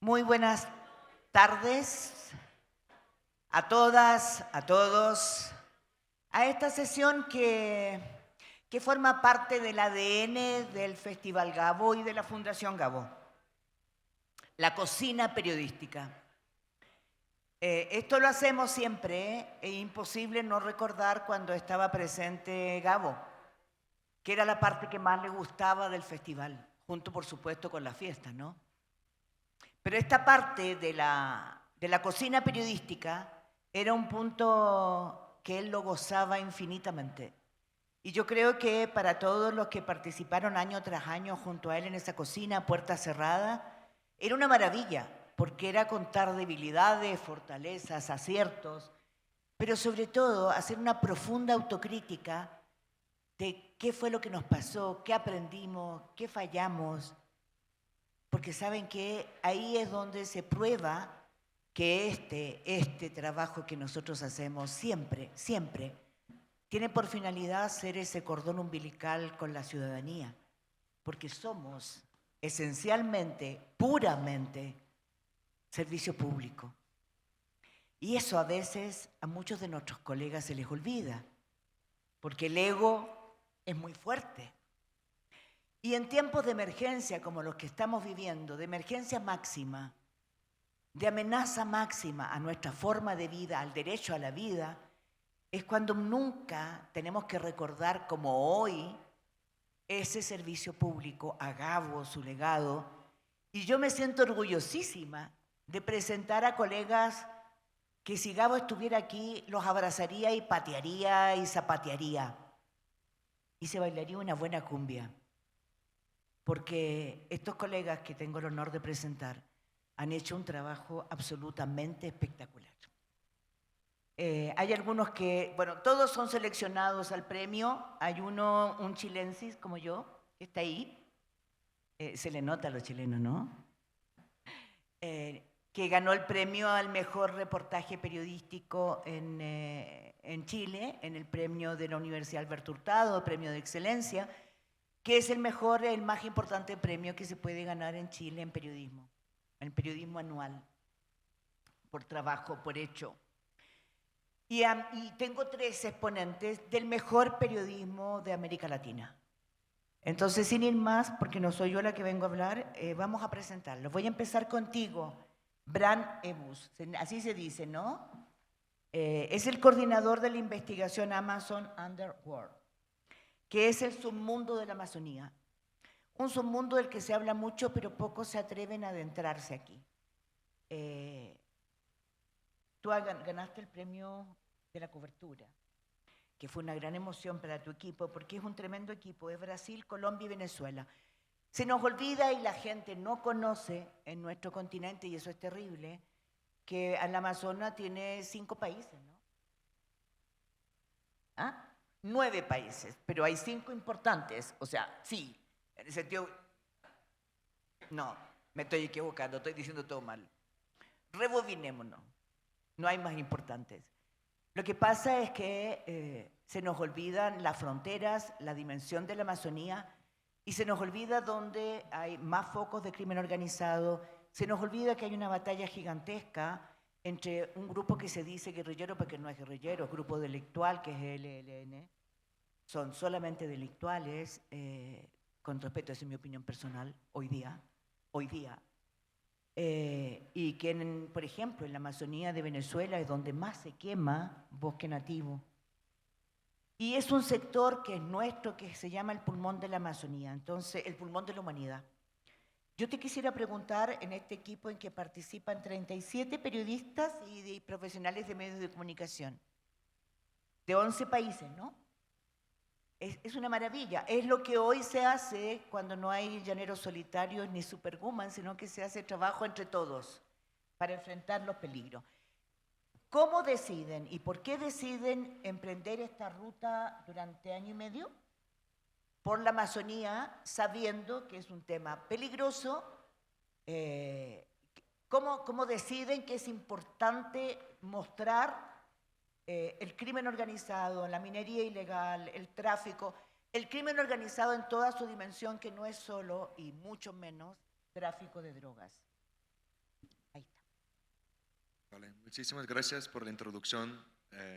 Muy buenas tardes a todas, a todos, a esta sesión que forma parte del ADN del Festival Gabo y de la Fundación Gabo, la cocina periodística. Esto lo hacemos siempre, es imposible no recordar cuando estaba presente Gabo, que era la parte que más le gustaba del festival, junto por supuesto con la fiesta, ¿no? Pero esta parte de la cocina periodística era un punto que él lo gozaba infinitamente. Y yo creo que para todos los que participaron año tras año junto a él en esa cocina, puerta cerrada, era una maravilla, porque era contar debilidades, fortalezas, aciertos, pero sobre todo hacer una profunda autocrítica de qué fue lo que nos pasó, qué aprendimos, qué fallamos, porque saben que ahí es donde se prueba que este trabajo que nosotros hacemos siempre, siempre, tiene por finalidad ser ese cordón umbilical con la ciudadanía, porque somos esencialmente, puramente, servicio público. Y eso a veces a muchos de nuestros colegas se les olvida, porque el ego es muy fuerte. Y en tiempos de emergencia como los que estamos viviendo, de emergencia máxima, de amenaza máxima a nuestra forma de vida, al derecho a la vida, es cuando nunca tenemos que recordar como hoy ese servicio público, a Gabo, su legado. Y yo me siento orgullosísima de presentar a colegas que si Gabo estuviera aquí los abrazaría y patearía y zapatearía. Y se bailaría una buena cumbia. Porque estos colegas que tengo el honor de presentar han hecho un trabajo absolutamente espectacular. Hay algunos que, bueno, todos son seleccionados al premio. Hay uno, un chilensis como yo, que está ahí. Se le nota a los chilenos, ¿no? Que ganó el premio al mejor reportaje periodístico en Chile, en el premio de la Universidad Alberto Hurtado, premio de excelencia, que es el mejor, el más importante premio que se puede ganar en Chile en periodismo anual, por trabajo, por hecho. Y tengo 3 exponentes del mejor periodismo de América Latina. Entonces, sin ir más, porque no soy yo la que vengo a hablar, vamos a presentarlos. Voy a empezar contigo, Bran Ebus, así se dice, ¿no? Es el coordinador de la investigación Amazon Underworld, que es el submundo de la Amazonía. Un submundo del que se habla mucho, pero pocos se atreven a adentrarse aquí. Tú ganaste el premio de la cobertura, que fue una gran emoción para tu equipo, porque es un tremendo equipo, es Brasil, Colombia y Venezuela. Se nos olvida y la gente no conoce en nuestro continente, y eso es terrible, que el Amazonas tiene 5 países, ¿no? ¿Ah? 9 países, pero hay 5 importantes, o sea, sí, en el sentido... No, me estoy equivocando, estoy diciendo todo mal. Rebobinémonos, no hay más importantes. Lo que pasa es que se nos olvidan las fronteras, la dimensión de la Amazonía, y se nos olvida donde hay más focos de crimen organizado, se nos olvida que hay una batalla gigantesca entre un grupo que se dice guerrillero, porque no es guerrillero, es grupo delictual, que es el ELN, son solamente delictuales, con respeto, esa es mi opinión personal, hoy día, y que, por ejemplo, en la Amazonía de Venezuela es donde más se quema bosque nativo. Y es un sector que es nuestro, que se llama el pulmón de la Amazonía, entonces el pulmón de la humanidad. Yo te quisiera preguntar, en este equipo en que participan 37 periodistas y profesionales de medios de comunicación, de 11 países, ¿no? Es una maravilla. Es lo que hoy se hace cuando no hay llaneros solitarios ni superwoman, sino que se hace trabajo entre todos para enfrentar los peligros. ¿Cómo deciden y por qué deciden emprender esta ruta durante año y medio? Por la Amazonía, sabiendo que es un tema peligroso. ¿Cómo deciden que es importante mostrar el crimen organizado, la minería ilegal, el tráfico, el crimen organizado en toda su dimensión, que no es solo y mucho menos tráfico de drogas? Vale, muchísimas gracias por la introducción,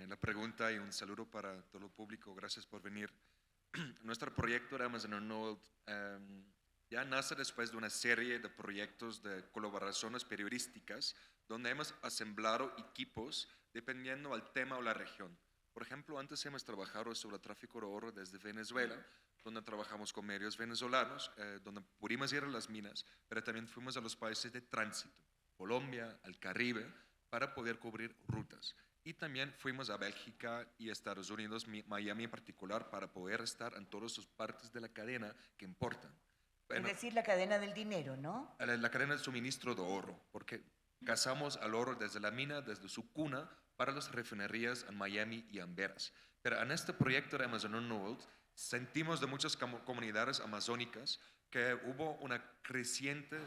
la pregunta y un saludo para todo el público. Gracias por venir. Nuestro proyecto de Amazon Arnold ya nace después de una serie de proyectos de colaboraciones periodísticas donde hemos asemblado equipos dependiendo del tema o la región. Por ejemplo, antes hemos trabajado sobre el tráfico de oro desde Venezuela, donde trabajamos con medios venezolanos, donde pudimos ir a las minas, pero también fuimos a los países de tránsito, Colombia, al Caribe, para poder cubrir rutas. Y también fuimos a Bélgica y Estados Unidos, Miami en particular, para poder estar en todas las partes de la cadena que importan. Bueno, Es decir, la cadena del dinero, ¿no? la cadena de suministro de oro, porque cazamos al oro desde la mina, desde su cuna, para las refinerías en Miami y Amberes. Pero en este proyecto de Amazon Arnold sentimos de muchas comunidades amazónicas que hubo una creciente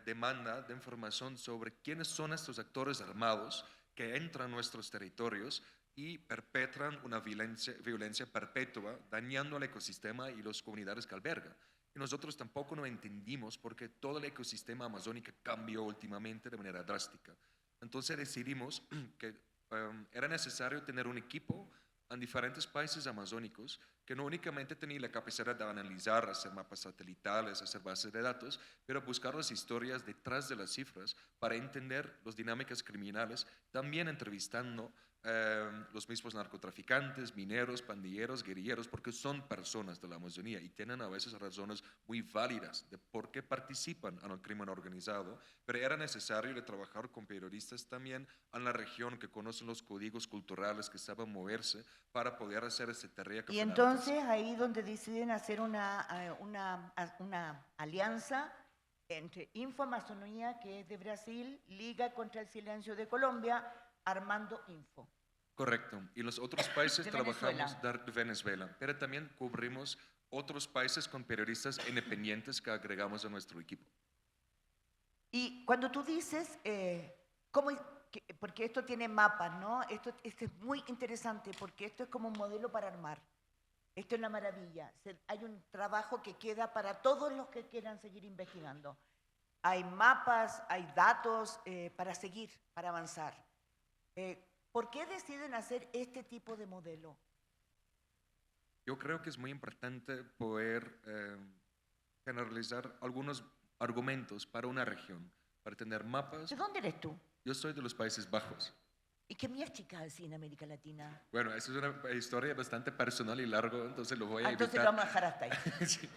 demanda de información sobre quiénes son estos actores armados que entran a nuestros territorios y perpetran una violencia perpetua, dañando al ecosistema y las comunidades que albergan. Y nosotros tampoco no entendimos por qué todo el ecosistema amazónico cambió últimamente de manera drástica. Entonces decidimos que era necesario tener un equipo en diferentes países amazónicos que no únicamente tenía la capacidad de analizar, hacer mapas satelitales, hacer bases de datos, pero buscar las historias detrás de las cifras para entender las dinámicas criminales, también entrevistando los mismos narcotraficantes, mineros, pandilleros, guerrilleros, porque son personas de la Amazonía y tienen a veces razones muy válidas de por qué participan en el crimen organizado, pero era necesario de trabajar con periodistas también en la región que conocen los códigos culturales, que saben moverse para poder hacer esa tarea que Y fue entonces ahí donde deciden hacer una alianza entre Infoamazonía, que es de Brasil, Liga contra el Silencio de Colombia, Armando Info. Correcto. Y los otros países De trabajamos Venezuela. de Venezuela, pero también cubrimos otros países con periodistas independientes que agregamos a nuestro equipo. Y cuando tú dices, porque esto tiene mapas, ¿no? Esto es muy interesante porque esto es como un modelo para armar. Esto es la maravilla. Hay un trabajo que queda para todos los que quieran seguir investigando. Hay mapas, hay datos para seguir, para avanzar. ¿Por qué deciden hacer este tipo de modelo? Yo creo que es muy importante poder generalizar algunos argumentos para una región, para tener mapas. ¿De dónde eres tú? Yo soy de los Países Bajos. ¿Y qué chica así en América Latina? Bueno, esa es una historia bastante personal y largo, entonces lo voy a Entonces evitar. lo vamos a dejar hasta ahí. Sí.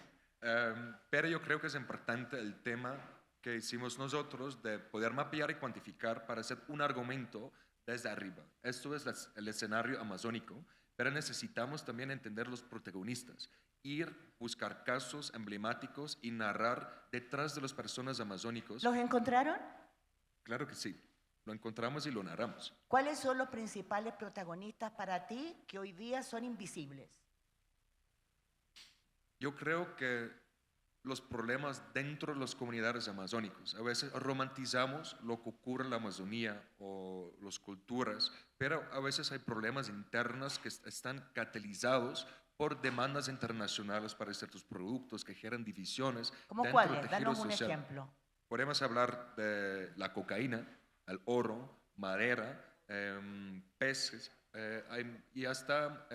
Pero yo creo que es importante el tema que hicimos nosotros de poder mapear y cuantificar para hacer un argumento desde arriba. Esto es el escenario amazónico, pero necesitamos también entender los protagonistas, ir, buscar casos emblemáticos y narrar detrás de las personas amazónicos. ¿Los encontraron? Claro que sí, lo encontramos y lo narramos. ¿Cuáles son los principales protagonistas para ti que hoy día son invisibles? Yo creo que los problemas dentro de las comunidades amazónicas. A veces romantizamos lo que ocurre en la Amazonía o las culturas, pero a veces hay problemas internos que están catalizados por demandas internacionales para ciertos productos que generan divisiones. ¿Cómo dentro cuáles? del tejido Danos un social. ejemplo. Podemos hablar de la cocaína, el oro, madera, peces y hasta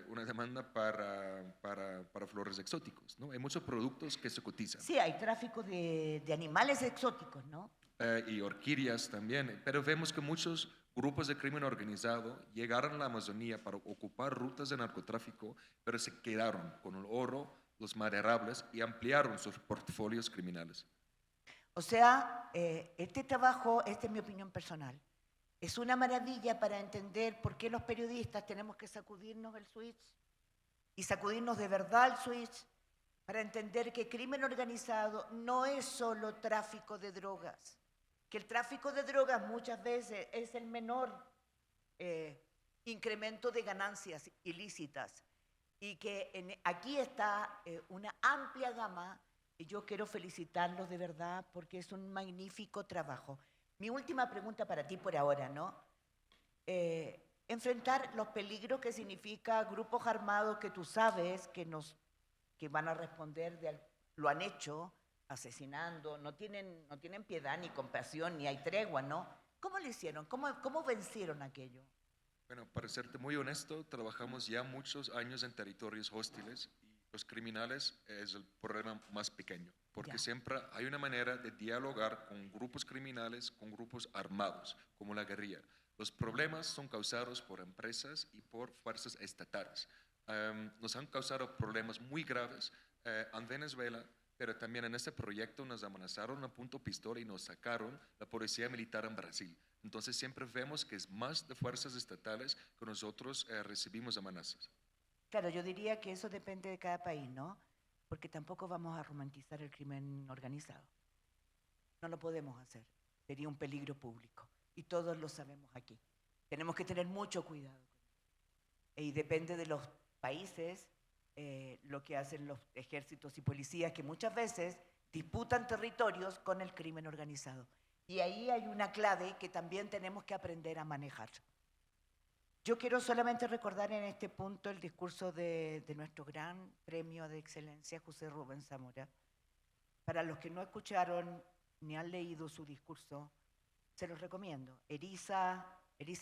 una demanda para flores exóticos, ¿no? Hay muchos productos que se cotizan. Sí, hay tráfico de animales exóticos, ¿no? Y orquídeas también, pero vemos que muchos grupos de crimen organizado llegaron a la Amazonía para ocupar rutas de narcotráfico, pero se quedaron con el oro, los maderables y ampliaron sus portafolios criminales. O sea, este trabajo, esta es mi opinión personal, es una maravilla para entender por qué los periodistas tenemos que sacudirnos el switch y sacudirnos de verdad el switch para entender que crimen organizado no es solo tráfico de drogas, que el tráfico de drogas muchas veces es el menor incremento de ganancias ilícitas y que aquí está una amplia gama y yo quiero felicitarlos de verdad porque es un magnífico trabajo. Mi última pregunta para ti por ahora, ¿no? Enfrentar los peligros que significa grupos armados que tú sabes que van a responder, lo han hecho, asesinando, no tienen piedad ni compasión, ni hay tregua, ¿no? ¿Cómo lo hicieron? ¿Cómo vencieron aquello? Bueno, para serte muy honesto, trabajamos ya muchos años en territorios hostiles y los criminales es el problema más pequeño, porque Ya. siempre hay una manera de dialogar con grupos criminales, con grupos armados, como la guerrilla. Los problemas son causados por empresas y por fuerzas estatales. Nos han causado problemas muy graves en Venezuela, pero también en este proyecto nos amenazaron a punto pistola y nos sacaron la policía militar en Brasil. Entonces siempre vemos que es más de fuerzas estatales que nosotros recibimos amenazas. Claro, yo diría que eso depende de cada país, ¿no? Porque tampoco vamos a romantizar el crimen organizado. No lo podemos hacer. Sería un peligro público. Y todos lo sabemos aquí. Tenemos que tener mucho cuidado. Y depende de los países lo que hacen los ejércitos y policías, que muchas veces disputan territorios con el crimen organizado. Y ahí hay una clave que también tenemos que aprender a manejar. Yo quiero solamente recordar en este punto el discurso de nuestro gran premio de excelencia, José Rubén Zamora. Para los que no escucharon ni han leído su discurso, se los recomiendo. Eriza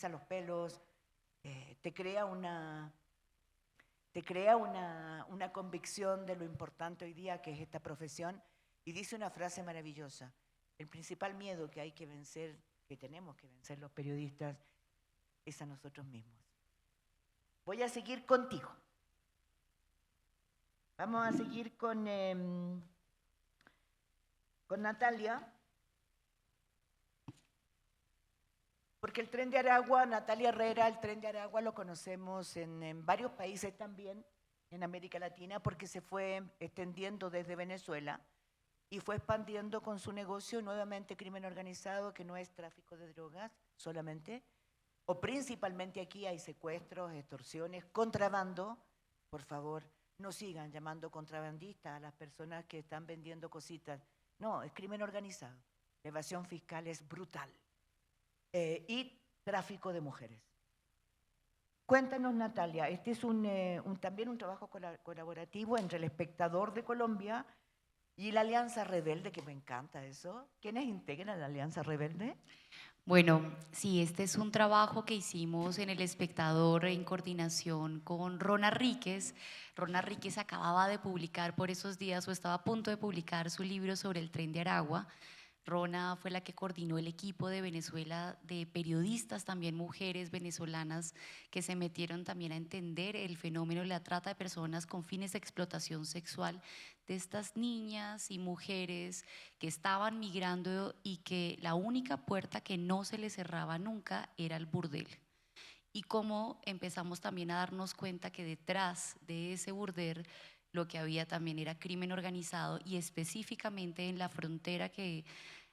los pelos, te crea una convicción de lo importante hoy día que es esta profesión, y dice una frase maravillosa: el principal miedo que hay que vencer, que tenemos que vencer los periodistas, es a nosotros mismos. Voy a seguir contigo. Vamos a seguir con Natalia. Porque el Tren de Aragua, Natalia Herrera, el Tren de Aragua lo conocemos en varios países también, en América Latina, porque se fue extendiendo desde Venezuela y fue expandiendo con su negocio nuevamente crimen organizado, que no es tráfico de drogas solamente, o principalmente aquí hay secuestros, extorsiones, contrabando. Por favor, no sigan llamando contrabandistas a las personas que están vendiendo cositas. No, es crimen organizado. La evasión fiscal es brutal. Y tráfico de mujeres. Cuéntanos, Natalia, este es también un trabajo colaborativo entre El Espectador de Colombia y la Alianza Rebelde, que me encanta eso. ¿Quiénes integran la Alianza Rebelde? Bueno, sí, este es un trabajo que hicimos en El Espectador en coordinación con Rona Ríquez. Rona Ríquez acababa de publicar por esos días, o estaba a punto de publicar, su libro sobre el Tren de Aragua. Rona fue la que coordinó el equipo de Venezuela de periodistas, también mujeres venezolanas, que se metieron también a entender el fenómeno de la trata de personas con fines de explotación sexual de estas niñas y mujeres que estaban migrando y que la única puerta que no se les cerraba nunca era el burdel. Y cómo empezamos también a darnos cuenta que detrás de ese burdel lo que había también era crimen organizado, y específicamente en la frontera que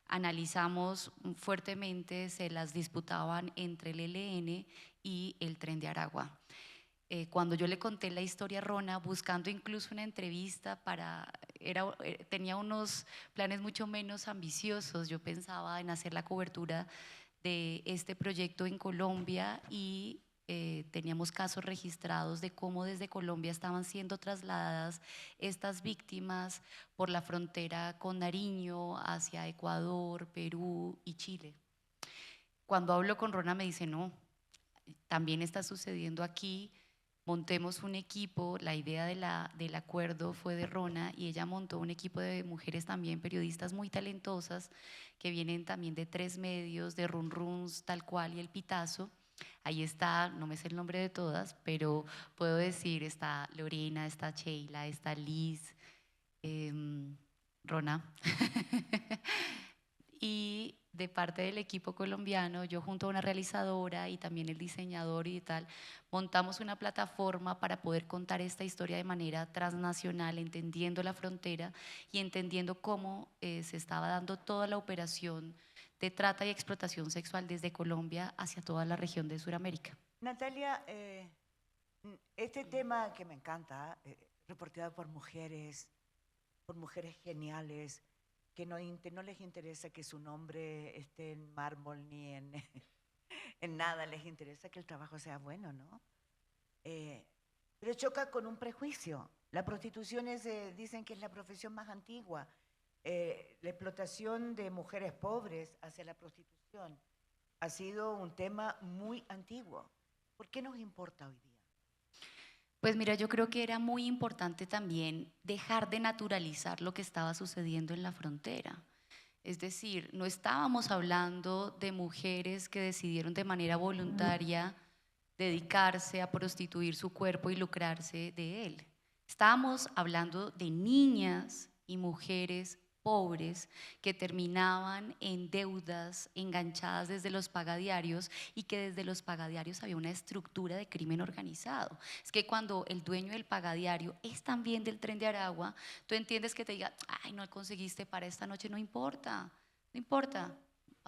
analizamos fuertemente se las disputaban entre el ELN y el Tren de Aragua. Cuando yo le conté la historia a Rona, buscando incluso una entrevista tenía unos planes mucho menos ambiciosos. Yo pensaba en hacer la cobertura de este proyecto en Colombia y teníamos casos registrados de cómo desde Colombia estaban siendo trasladadas estas víctimas por la frontera con Nariño hacia Ecuador, Perú y Chile. Cuando hablo con Rona me dice, no, también está sucediendo aquí, montemos un equipo. La idea del acuerdo fue de Rona y ella montó un equipo de mujeres también periodistas muy talentosas que vienen también de 3 medios, de Run Runs, Tal Cual y El Pitazo. Ahí está, no me sé el nombre de todas, pero puedo decir, está Lorena, está Sheila, está Liz, Rona. Y de parte del equipo colombiano, yo junto a una realizadora y también el diseñador y tal, montamos una plataforma para poder contar esta historia de manera transnacional, entendiendo la frontera y entendiendo cómo se estaba dando toda la operación de trata y explotación sexual desde Colombia hacia toda la región de Sudamérica. Natalia, este tema que me encanta, reporteado por mujeres geniales, que no les interesa que su nombre esté en mármol ni en, en nada, les interesa que el trabajo sea bueno, ¿no? Pero choca con un prejuicio. La prostitución dicen que es la profesión más antigua. la explotación de mujeres pobres hacia la prostitución ha sido un tema muy antiguo. ¿Por qué nos importa hoy día? Pues mira, yo creo que era muy importante también dejar de naturalizar lo que estaba sucediendo en la frontera. Es decir, no estábamos hablando de mujeres que decidieron de manera voluntaria dedicarse a prostituir su cuerpo y lucrarse de él. Estábamos hablando de niñas y mujeres pobres que terminaban en deudas, enganchadas desde los pagadiarios y que desde los pagadiarios había una estructura de crimen organizado. Es que cuando el dueño del pagadiario es también del Tren de Aragua, tú entiendes que te diga, ay, no conseguiste para esta noche, no importa, no importa.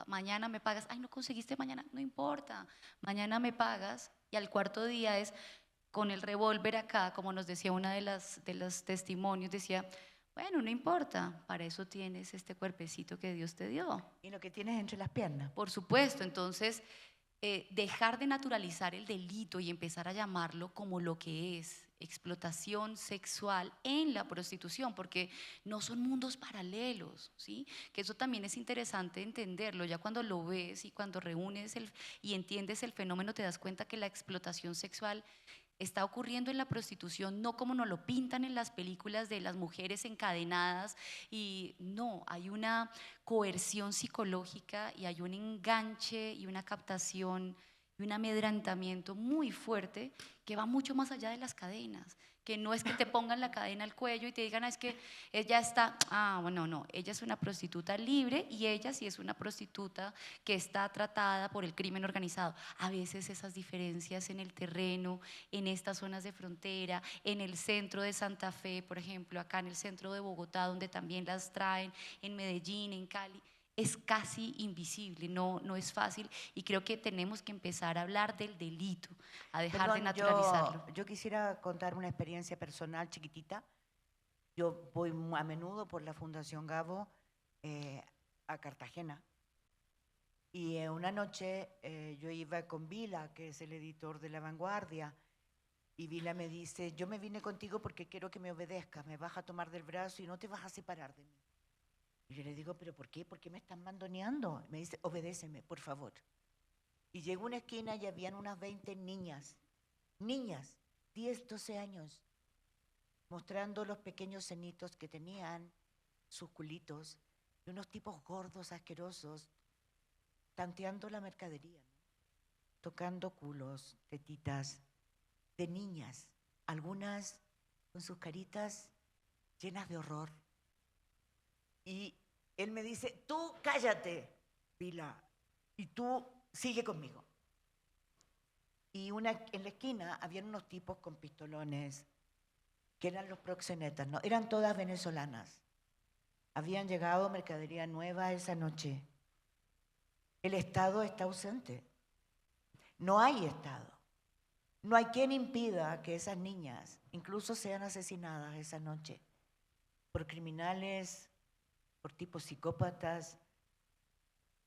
Mañana me pagas, ay, no conseguiste mañana, no importa, mañana me pagas, y al cuarto día es con el revólver acá, como nos decía una de los testimonios, decía, bueno, no importa, para eso tienes este cuerpecito que Dios te dio. Y lo que tienes entre las piernas. Por supuesto, entonces dejar de naturalizar el delito y empezar a llamarlo como lo que es, explotación sexual en la prostitución, porque no son mundos paralelos, ¿sí? Que eso también es interesante entenderlo, ya cuando lo ves y cuando reúnes y entiendes el fenómeno te das cuenta que la explotación sexual está ocurriendo en la prostitución, no como nos lo pintan en las películas de las mujeres encadenadas, y no, hay una coerción psicológica y hay un enganche y una captación y un amedrentamiento muy fuerte que va mucho más allá de las cadenas, que no es que te pongan la cadena al cuello y te digan, es que ella está, bueno, no, ella es una prostituta libre y ella sí es una prostituta que está tratada por el crimen organizado. A veces esas diferencias en el terreno, en estas zonas de frontera, en el centro de Santa Fe, por ejemplo, acá en el centro de Bogotá, donde también las traen, en Medellín, en Cali, es casi invisible, no es fácil, y creo que tenemos que empezar a hablar del delito, a dejar de Perdón, naturalizarlo. yo quisiera contar una experiencia personal chiquitita. Yo voy a menudo por la Fundación Gabo a Cartagena. Y una noche yo iba con Vila, que es el editor de La Vanguardia, y Vila me dice, yo me vine contigo porque quiero que me obedezcas, me vas a tomar del brazo y no te vas a separar de mí. Y yo le digo, ¿pero por qué? ¿Por qué me están mandoneando? Me dice, obedéceme, por favor. Y llegó a una esquina y habían unas 20 niñas, 10, 12 años, mostrando los pequeños cenitos que tenían, sus culitos, y unos tipos gordos, asquerosos, tanteando la mercadería, ¿no? Tocando culos, tetitas, de niñas, algunas con sus caritas llenas de horror. Y él me dice, tú cállate, Pila, y tú sigue conmigo. Y en la esquina habían unos tipos con pistolones, que eran los proxenetas, ¿no? Eran todas venezolanas. Habían llegado mercadería nueva esa noche. El Estado está ausente. No hay Estado. No hay quien impida que esas niñas incluso sean asesinadas esa noche por criminales, por tipos psicópatas.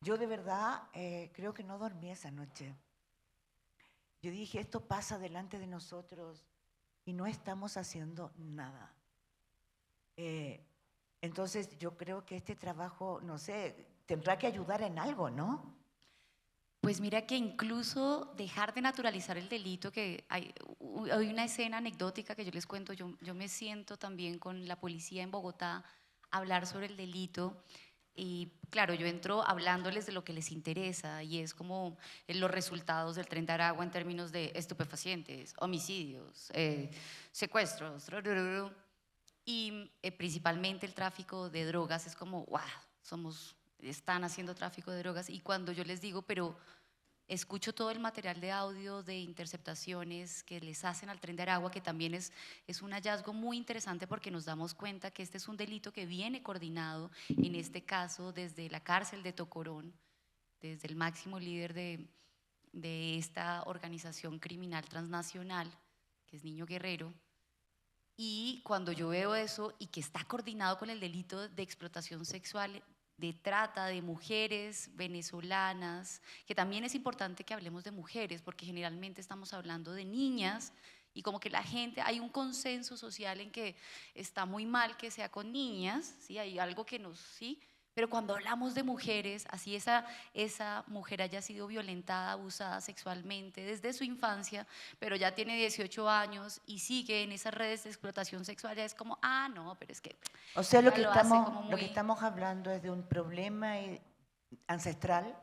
Yo de verdad creo que no dormí esa noche. Yo dije, esto pasa delante de nosotros y no estamos haciendo nada. Entonces yo creo que este trabajo, no sé, tendrá que ayudar en algo, ¿no? Pues mira que incluso dejar de naturalizar el delito, que hay una escena anecdótica que yo les cuento, yo me siento también con la policía en Bogotá a hablar sobre el delito. Y claro, yo entro hablándoles de lo que les interesa y es como los resultados del Tren de Aragua en términos de estupefacientes, homicidios, secuestros, y principalmente el tráfico de drogas. Es como, wow, están haciendo tráfico de drogas. Y cuando yo les digo, pero escucho todo el material de audio de interceptaciones que les hacen al Tren de Aragua, que también es un hallazgo muy interesante porque nos damos cuenta que este es un delito que viene coordinado, en este caso, desde la cárcel de Tocorón, desde el máximo líder de esta organización criminal transnacional, que es Niño Guerrero. Y cuando yo veo eso y que está coordinado con el delito de explotación sexual, de trata de mujeres venezolanas, que también es importante que hablemos de mujeres, porque generalmente estamos hablando de niñas y como que la gente, hay un consenso social en que está muy mal que sea con niñas, ¿sí? Hay algo que nos, ¿sí? Pero cuando hablamos de mujeres, así esa mujer haya sido violentada, abusada sexualmente desde su infancia, pero ya tiene 18 años y sigue en esas redes de explotación sexual, ya es como, ah, no, pero es que O sea, ella lo hace como lo que muy... estamos hablando es de un problema ancestral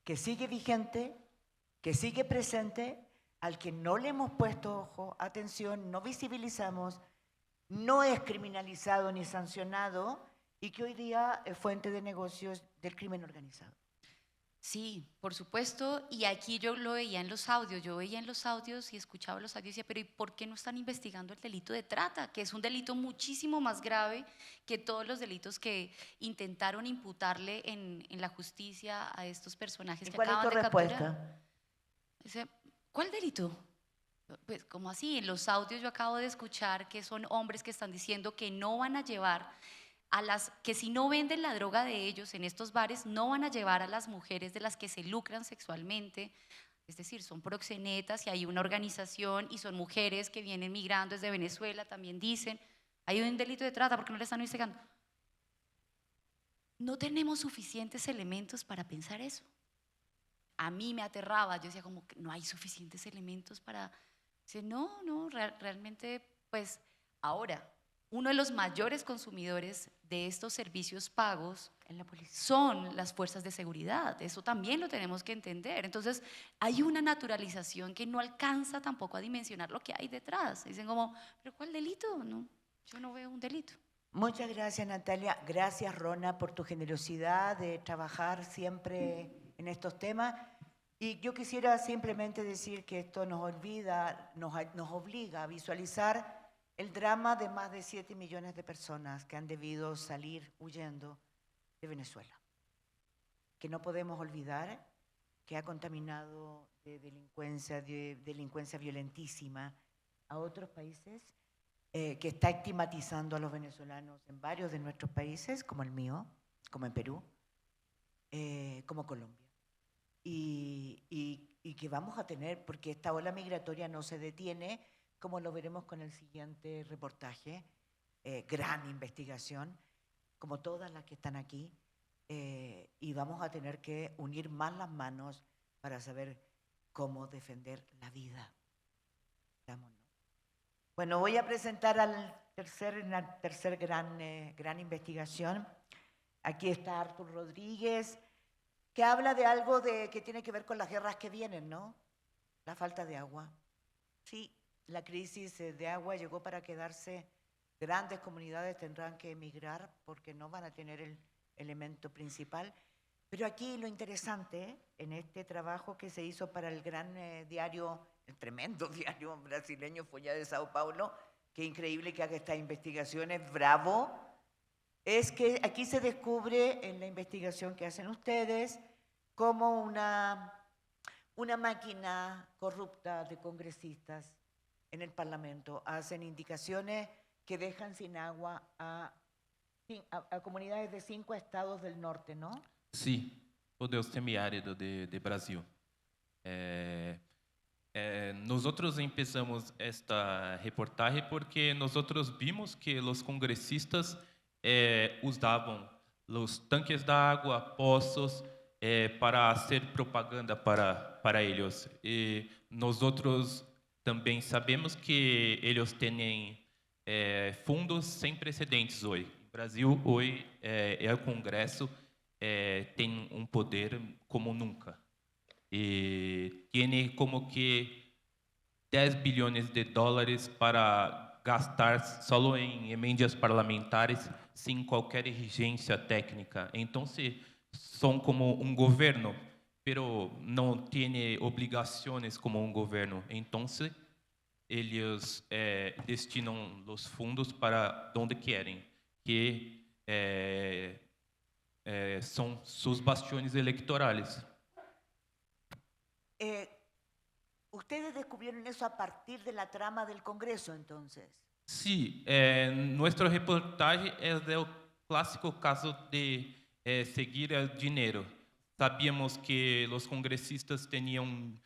que sigue vigente, que sigue presente, al que no le hemos puesto ojo, atención, no visibilizamos, no es criminalizado ni sancionado y que hoy día es fuente de negocios del crimen organizado. Sí, por supuesto, y aquí yo lo veía en los audios, yo veía en los audios y escuchaba los audios y decía, pero ¿y por qué no están investigando el delito de trata? Que es un delito muchísimo más grave que todos los delitos que intentaron imputarle en la justicia a estos personajes ¿Y que cuál es acaban tu de capturar. respuesta? Dice, ¿cuál delito? Pues, ¿cómo así? En los audios yo acabo de escuchar que son hombres que están diciendo que no van a llevar a las, que si no venden la droga de ellos en estos bares, no van a llevar a las mujeres de las que se lucran sexualmente. Es decir, son proxenetas y hay una organización y son mujeres que vienen migrando desde Venezuela, también dicen, hay un delito de trata, ¿porque no le están investigando? No tenemos suficientes elementos para pensar eso. A mí me aterraba, yo decía como que no hay suficientes elementos para... Dice, no, realmente, pues ahora, uno de los mayores consumidores de estos servicios pagos En la policía. son las fuerzas de seguridad, eso también lo tenemos que entender. Entonces, hay una naturalización que no alcanza tampoco a dimensionar lo que hay detrás. Dicen como, ¿pero cuál delito? No, yo no veo un delito. Muchas gracias, Natalia. Gracias, Rona, por tu generosidad de trabajar siempre en estos temas. Y yo quisiera simplemente decir que esto nos obliga a visualizar el drama de más de 7 millones de personas que han debido salir huyendo de Venezuela, que no podemos olvidar que ha contaminado de delincuencia violentísima a otros países, que está estigmatizando a los venezolanos en varios de nuestros países, como el mío, como en Perú, como Colombia. Y que vamos a tener, porque esta ola migratoria no se detiene, como lo veremos con el siguiente reportaje, gran investigación, como todas las que están aquí, y vamos a tener que unir más las manos para saber cómo defender la vida. Estamos, ¿no? Bueno, voy a presentar la tercer gran investigación. Aquí está Artur Rodríguez, que habla de algo que tiene que ver con las guerras que vienen, ¿no? La falta de agua. Sí, la crisis de agua llegó para quedarse. Grandes comunidades tendrán que emigrar porque no van a tener el elemento principal. Pero aquí lo interesante, en este trabajo que se hizo para el gran diario, el tremendo diario brasileño Folha de Sao Paulo, qué increíble que haga estas investigaciones, bravo, es que aquí se descubre en la investigación que hacen ustedes como una máquina corrupta de congresistas en el Parlamento hacen indicaciones que dejan sin agua a comunidades de 5 estados del norte, ¿no? Sim, todo o semiárido de Brasil. Nós empezamos esta reportagem porque nós vimos que os congressistas usavam os tanques de água, poços, para fazer propaganda para eles. E nós também sabemos que eles têm fundos sem precedentes hoje. O Brasil hoje o Congresso tem poder como nunca. E tem como que 10 bilhões de dólares para gastar só em emendas parlamentares sem qualquer exigência técnica. Então, são como governo, pero não têm obrigações como governo. Então, eles destinam os fundos para onde querem, que são seus bastiones eleitorais. ¿Ustedes descubrieron eso a partir de la trama del Congreso, entonces? Sí, nuestro reportaje es del clásico caso de seguir el dinero. Sabíamos que los congresistas tenían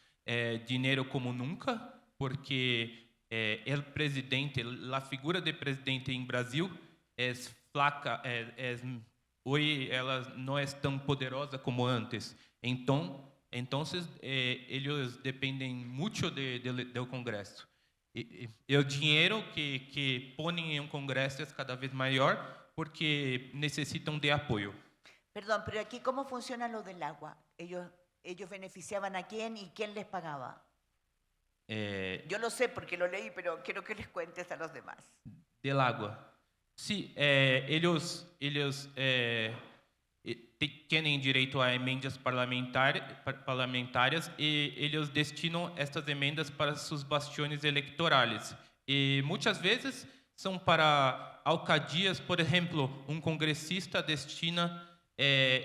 dinero como nunca, porque el presidente, la figura de presidente em Brasil é flaca, hoje ela não é tão poderosa como antes. Então, eles dependem muito do Congresso. E o dinheiro que põem em um Congresso é cada vez maior porque necessitam de apoio. Perdón, pero aquí ¿cómo funciona lo del agua? Ellos beneficiaban a quién y quién les pagaba. Yo lo sé porque lo leí, pero quiero que les cuentes a los demás. Del água. Sim, eles têm direito a emendas parlamentares e eles destinam estas emendas para seus bastiones eleitorais. E muitas vezes são para alcadias, por exemplo, um congressista destina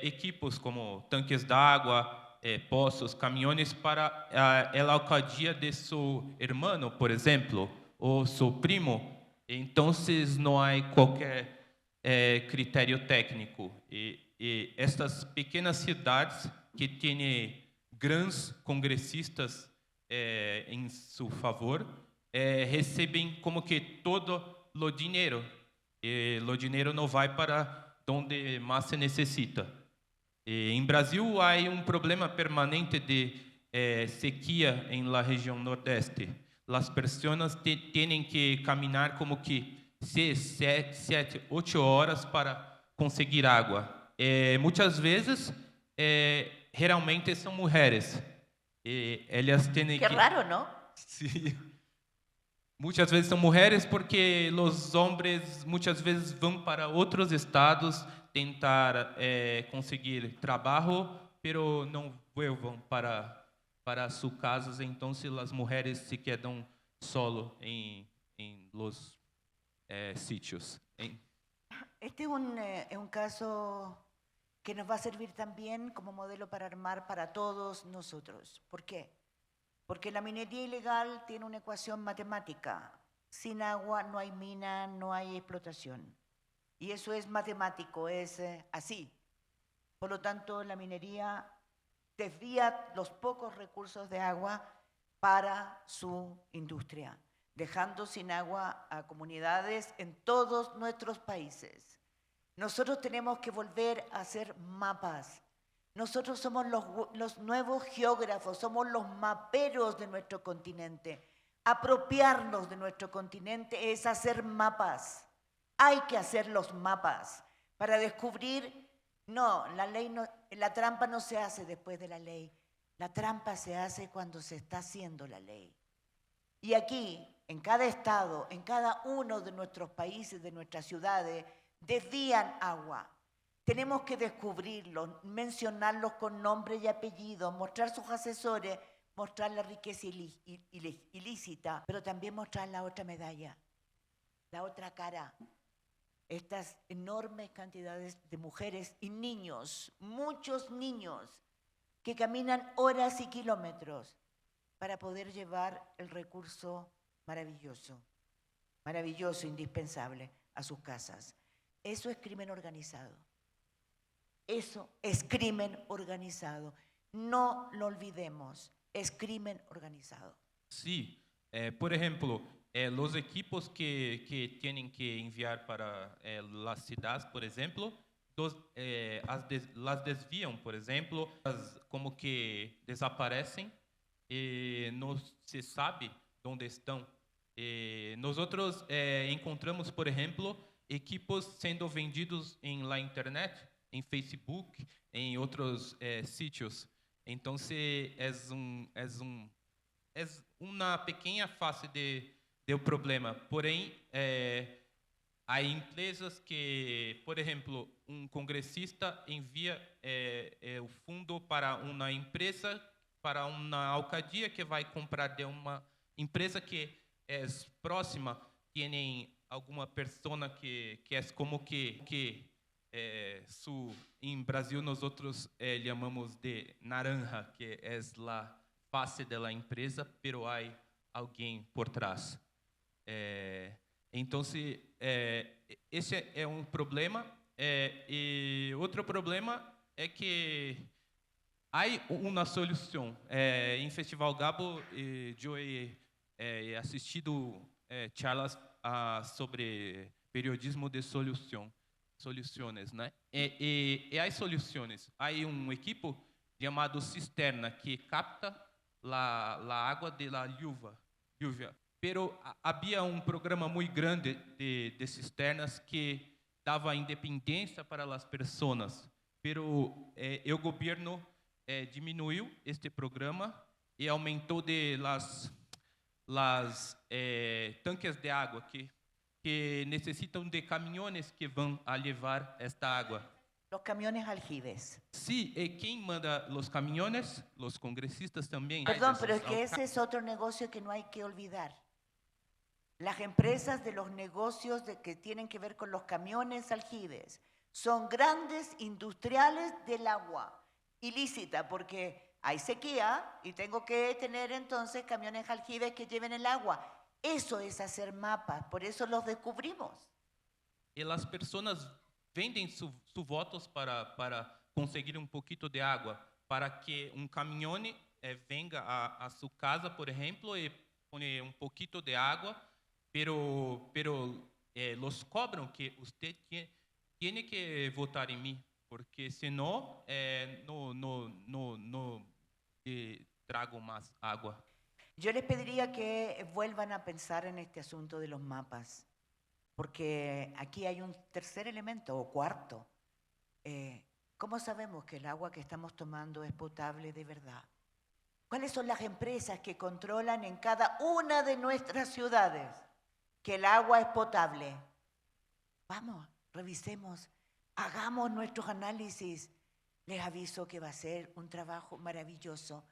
equipos como tanques d'água, poços, caminhões para a alcadia de seu irmão, por exemplo, ou seu primo. Então, não há qualquer critério técnico. E estas pequenas cidades que têm grandes congressistas em seu favor recebem como que todo o dinheiro. E o dinheiro não vai para onde mais se necessita. Em Brasil, há problema permanente de sequia em la região nordeste. As pessoas têm que caminhar como que 6, 7, 8 horas para conseguir água. Muitas vezes, geralmente são mulheres. Elas têm Qué raro, ¿no? Sim. Muitas vezes são mulheres porque os homens muitas vezes vão para outros estados tentar conseguir trabalho, pero não voltam para suas casas. Então, as mulheres se quedam solo em los sitios. Este es un caso que nos va a servir también como modelo para armar para todos nosotros. ¿Por qué? Porque la minería ilegal tiene una ecuación matemática. Sin agua no hay mina, no hay explotación. Y eso es matemático, es así. Por lo tanto, la minería desvía los pocos recursos de agua para su industria, dejando sin agua a comunidades en todos nuestros países. Nosotros tenemos que volver a hacer mapas. Nosotros somos los nuevos geógrafos, somos los maperos de nuestro continente. Apropiarnos de nuestro continente es hacer mapas. Hay que hacer los mapas para descubrir, la trampa no se hace después de la ley. La trampa se hace cuando se está haciendo la ley. Y aquí, en cada estado, en cada uno de nuestros países, de nuestras ciudades, desvían agua. Tenemos que descubrirlos, mencionarlos con nombre y apellido, mostrar sus asesores, mostrar la riqueza ilícita, pero también mostrar la otra medalla, la otra cara. Estas enormes cantidades de mujeres y niños, muchos niños, que caminan horas y kilómetros para poder llevar el recurso maravilloso, indispensable, a sus casas. Eso es crimen organizado. Eso es crimen organizado. No lo olvidemos, es crimen organizado. Sí, por ejemplo, los equipos que tienen que enviar para las ciudades, por ejemplo, las desvían, por ejemplo, como que desaparecen y no se sabe dónde están. Nosotros encontramos, por ejemplo, equipos siendo vendidos en la internet, en Facebook, en otros sitios. Entonces, es una pequeña fase del problema. Porém, hay empresas que, por ejemplo, un congresista envía el fondo para una empresa, para una alcaldía que va a comprar de una empresa que es próxima, tienen alguma persona que es como que em Brasil nós chamamos de naranja, que é a face da empresa, pero há alguém por trás. Então, esse é um problema. E outro problema é que há uma solução. Em Festival Gabo, eu he assistido charlas sobre periodismo de soluções, né? E as soluções, há equipo chamado cisterna que capta a água da lluvia. Pero havia programa muito grande de cisternas que dava independência para as pessoas. Pero o governo diminuiu este programa e aumentou de las tanques de água que necessitam de caminhões que vão a levar esta água. Los camiones aljibes. Sí, ¿quién manda los camiones? Los congresistas también. Perdón, pero es que ese es otro negocio que no hay que olvidar. Las empresas de los negocios que tienen que ver con los camiones aljibes son grandes industriales del agua, ilícita, porque hay sequía y tengo que tener entonces camiones aljibes que lleven el agua. Eso es hacer mapas, por eso los descubrimos. Y las personas venden sus votos para conseguir un poquito de agua, para que un camión venga a su casa, por ejemplo, y pone un poquito de agua, pero los cobran que usted tiene que votar en mí, porque si no, no trago más agua. Yo les pediría que vuelvan a pensar en este asunto de los mapas, porque aquí hay un tercer elemento o cuarto. ¿Cómo sabemos que el agua que estamos tomando es potable de verdad? ¿Cuáles son las empresas que controlan en cada una de nuestras ciudades que el agua es potable? Vamos, revisemos, hagamos nuestros análisis. Les aviso que va a ser un trabajo maravilloso.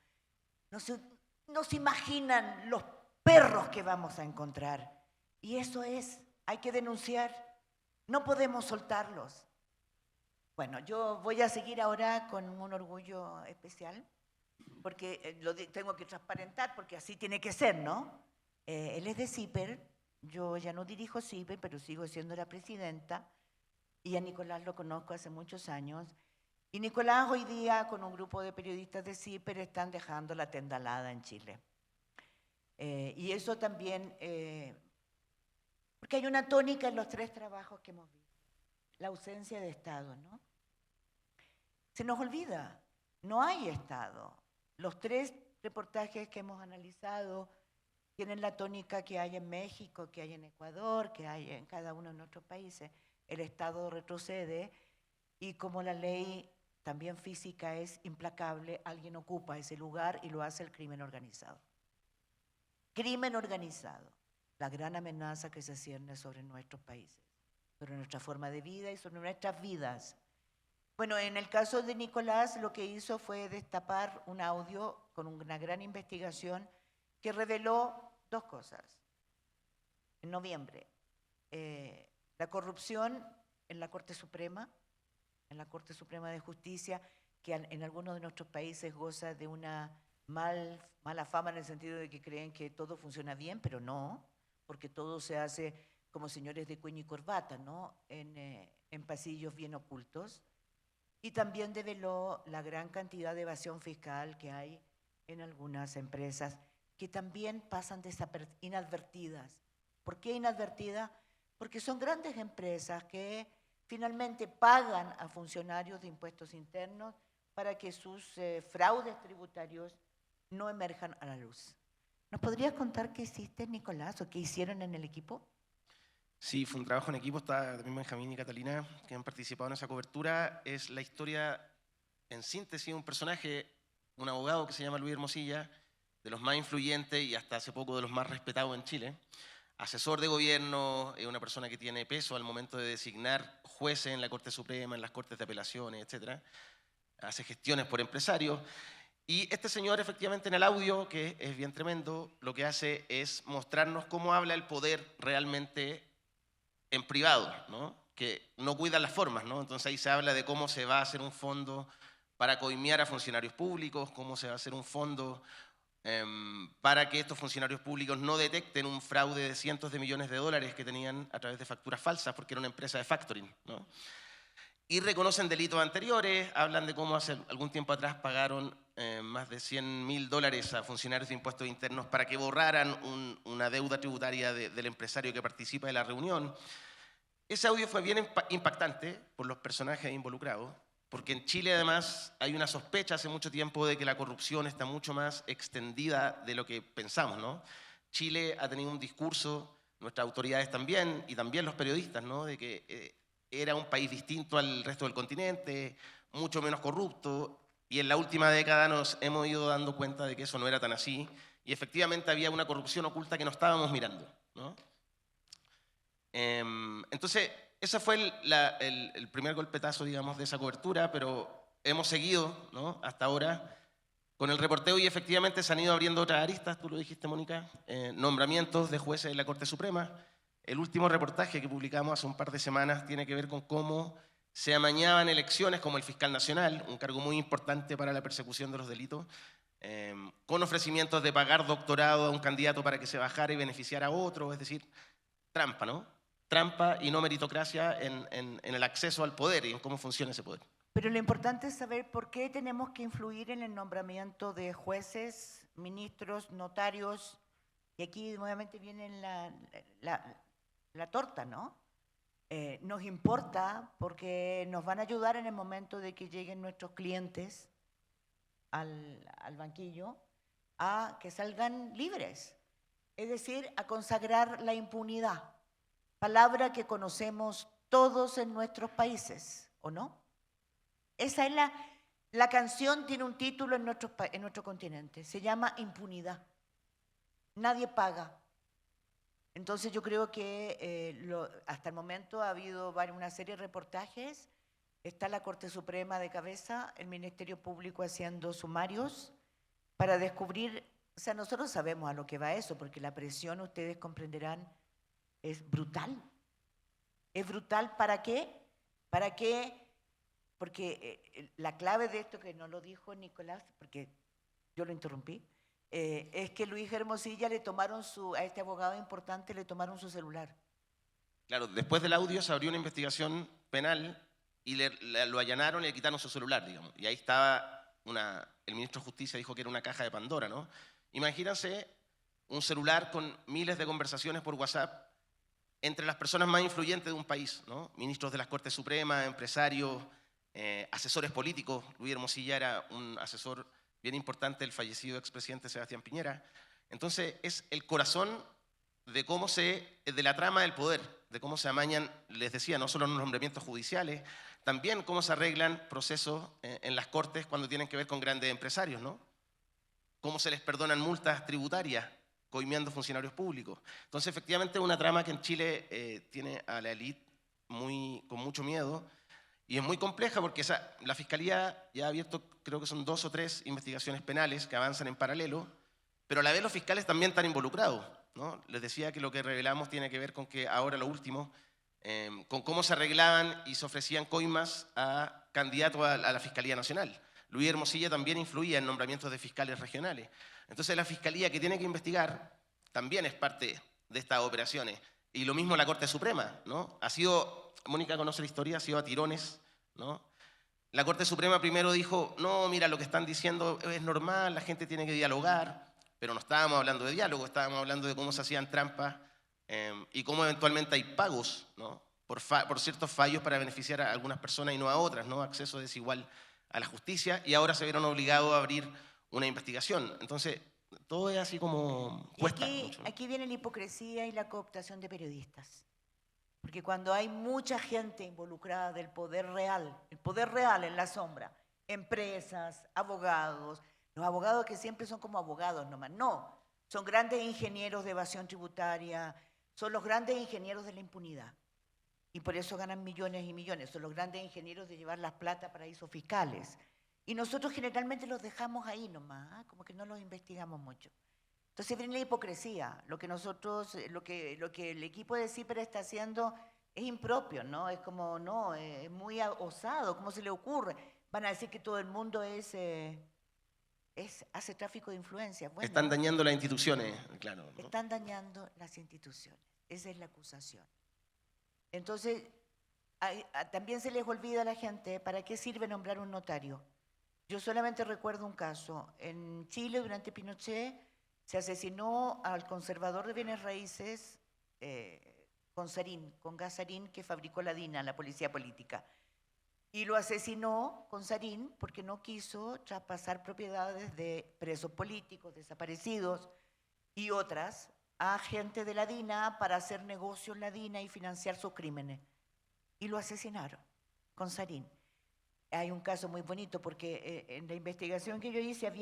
No se imaginan los perros que vamos a encontrar. Y eso hay que denunciar. No podemos soltarlos. Bueno, yo voy a seguir ahora con un orgullo especial, porque tengo que transparentar, porque así tiene que ser, ¿no? Él es de CIPER, yo ya no dirijo CIPER, pero sigo siendo la presidenta, y a Nicolás lo conozco hace muchos años. Y Nicolás hoy día, con un grupo de periodistas de CIPER, están dejando la tendalada en Chile. Y eso también, porque hay una tónica en los tres trabajos que hemos visto. La ausencia de Estado, ¿no? Se nos olvida, no hay Estado. Los tres reportajes que hemos analizado tienen la tónica que hay en México, que hay en Ecuador, que hay en cada uno de nuestros países. El Estado retrocede y como la ley también física es implacable, alguien ocupa ese lugar y lo hace el crimen organizado. Crimen organizado, la gran amenaza que se cierne sobre nuestros países, sobre nuestra forma de vida y sobre nuestras vidas. Bueno, en el caso de Nicolás, lo que hizo fue destapar un audio con una gran investigación que reveló dos cosas. En noviembre, la corrupción en la Corte Suprema de Justicia, que en algunos de nuestros países goza de una mala fama en el sentido de que creen que todo funciona bien, pero no, porque todo se hace como señores de cuello y corbata, ¿no? En pasillos bien ocultos. Y también develó la gran cantidad de evasión fiscal que hay en algunas empresas que también pasan inadvertidas. ¿Por qué inadvertidas? Porque son grandes empresas que finalmente pagan a funcionarios de impuestos internos para que sus fraudes tributarios no emerjan a la luz. ¿Nos podrías contar qué hiciste, Nicolás, o qué hicieron en el equipo? Sí, fue un trabajo en equipo, está también Benjamín y Catalina, que han participado en esa cobertura. Es la historia, en síntesis, de un personaje, un abogado que se llama Luis Hermosilla, de los más influyentes y hasta hace poco de los más respetados en Chile. Asesor de gobierno, una persona que tiene peso al momento de designar jueces en la Corte Suprema, en las Cortes de Apelaciones, etc. Hace gestiones por empresarios. Y este señor, efectivamente, en el audio, que es bien tremendo, lo que hace es mostrarnos cómo habla el poder realmente en privado, ¿no? Que no cuidan las formas, ¿no? Entonces ahí se habla de cómo se va a hacer un fondo para coimear a funcionarios públicos, cómo se va a hacer un fondo para que estos funcionarios públicos no detecten un fraude de cientos de millones de dólares que tenían a través de facturas falsas, porque era una empresa de factoring, ¿no? Y reconocen delitos anteriores, hablan de cómo hace algún tiempo atrás pagaron más de $100.000 a funcionarios de impuestos internos para que borraran una deuda tributaria del empresario que participa de la reunión. Ese audio fue bien impactante por los personajes involucrados, porque en Chile además hay una sospecha hace mucho tiempo de que la corrupción está mucho más extendida de lo que pensamos, ¿no? Chile ha tenido un discurso, nuestras autoridades también, y también los periodistas, ¿no? De que era un país distinto al resto del continente, mucho menos corrupto, y en la última década nos hemos ido dando cuenta de que eso no era tan así, y efectivamente había una corrupción oculta que no estábamos mirando, ¿no? Entonces, ese fue el primer golpetazo, digamos, de esa cobertura, pero hemos seguido, ¿no?, hasta ahora con el reporteo y efectivamente se han ido abriendo otras aristas, tú lo dijiste, Mónica, nombramientos de jueces de la Corte Suprema. El último reportaje que publicamos hace un par de semanas tiene que ver con cómo se amañaban elecciones como el fiscal nacional, un cargo muy importante para la persecución de los delitos, con ofrecimientos de pagar doctorado a un candidato para que se bajara y beneficiara a otro, es decir, trampa, ¿no? Trampa y no meritocracia en el acceso al poder y en cómo funciona ese poder. Pero lo importante es saber por qué tenemos que influir en el nombramiento de jueces, ministros, notarios, y aquí nuevamente viene la torta, ¿no? Nos importa porque nos van a ayudar en el momento de que lleguen nuestros clientes al banquillo a que salgan libres, es decir, a consagrar la impunidad, palabra que conocemos todos en nuestros países, ¿o no? Esa es la canción, tiene un título en nuestro continente, se llama Impunidad. Nadie paga. Entonces yo creo que hasta el momento ha habido una serie de reportajes, está la Corte Suprema de cabeza, el Ministerio Público haciendo sumarios para descubrir, o sea, nosotros sabemos a lo que va eso, porque la presión, ustedes comprenderán, es brutal. ¿Es brutal para qué? ¿Para qué? Porque la clave de esto, que no lo dijo Nicolás, porque yo lo interrumpí, es que Luis Hermosilla a este abogado importante le tomaron su celular. Claro, después del audio se abrió una investigación penal y lo allanaron y le quitaron su celular, digamos. Y ahí estaba el ministro de Justicia dijo que era una caja de Pandora, ¿no? Imagínense un celular con miles de conversaciones por WhatsApp entre las personas más influyentes de un país, ¿no? Ministros de las Cortes Supremas, empresarios, asesores políticos. Luis Hermosilla era un asesor bien importante del fallecido expresidente Sebastián Piñera. Entonces, es el corazón de la trama del poder, de cómo se amañan, les decía, no solo en los nombramientos judiciales, también cómo se arreglan procesos en las cortes cuando tienen que ver con grandes empresarios, ¿no? Cómo se les perdonan multas tributarias, coimiendo funcionarios públicos. Entonces, efectivamente, es una trama que en Chile tiene a la élite con mucho miedo y es muy compleja porque la Fiscalía ya ha abierto, creo que son 2 o 3 investigaciones penales que avanzan en paralelo, pero a la vez los fiscales también están involucrados, ¿no? Les decía que lo que revelamos tiene que ver con que ahora lo último, con cómo se arreglaban y se ofrecían coimas a candidatos a la Fiscalía Nacional. Luis Hermosilla también influía en nombramientos de fiscales regionales. Entonces la Fiscalía que tiene que investigar también es parte de estas operaciones. Y lo mismo la Corte Suprema, ¿no? Mónica conoce la historia, ha sido a tirones, ¿no? La Corte Suprema primero dijo, no, mira, lo que están diciendo es normal, la gente tiene que dialogar, pero no estábamos hablando de diálogo, estábamos hablando de cómo se hacían trampas y cómo eventualmente hay pagos, ¿no? Por ciertos fallos para beneficiar a algunas personas y no a otras, ¿no? Acceso desigual a la justicia, y ahora se vieron obligados a abrir una investigación. Entonces, todo es así como cuesta mucho, ¿no? Aquí viene la hipocresía y la cooptación de periodistas. Porque cuando hay mucha gente involucrada del poder real, el poder real en la sombra, empresas, abogados, los abogados que siempre son como abogados nomás, no, son grandes ingenieros de evasión tributaria, son los grandes ingenieros de la impunidad. Y por eso ganan millones y millones, son los grandes ingenieros de llevar las plata a paraísos fiscales. Y nosotros generalmente los dejamos ahí nomás, como que no los investigamos mucho. Entonces viene la hipocresía, lo que el equipo de CIPER está haciendo es impropio, ¿no? Es como, no, es muy osado, ¿cómo se le ocurre? Van a decir que todo el mundo hace tráfico de influencias. Bueno, están dañando las instituciones, claro, ¿no? Están dañando las instituciones, esa es la acusación. Entonces, también se les olvida a la gente, ¿para qué sirve nombrar un notario? Yo solamente recuerdo un caso. En Chile, durante Pinochet, se asesinó al conservador de bienes raíces con gas sarín, que fabricó la DINA, la policía política. Y lo asesinó con sarín porque no quiso traspasar propiedades de presos políticos, desaparecidos y otras a gente de la DINA para hacer negocio en la DINA y financiar sus crímenes. Y lo asesinaron con sarín. Hay un caso muy bonito porque en la investigación que yo hice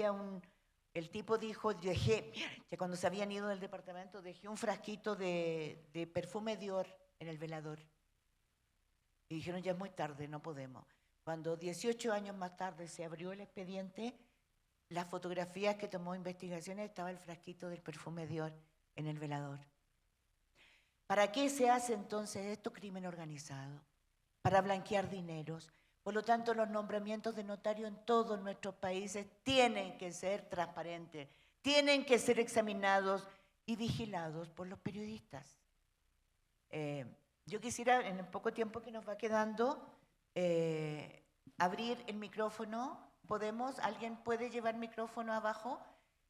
el tipo dijo, dejé, que cuando se habían ido del departamento, dejé un frasquito de perfume Dior en el velador. Y dijeron, ya es muy tarde, no podemos. Cuando 18 años más tarde se abrió el expediente, las fotografías que tomó investigaciones, estaba el frasquito del perfume Dior en el velador. ¿Para qué se hace entonces esto? Crimen organizado, para blanquear dineros. Por lo tanto, los nombramientos de notario en todos nuestros países tienen que ser transparentes, tienen que ser examinados y vigilados por los periodistas. Yo quisiera, en el poco tiempo que nos va quedando, abrir el micrófono. ¿Podemos? ¿Alguien puede llevar micrófono abajo?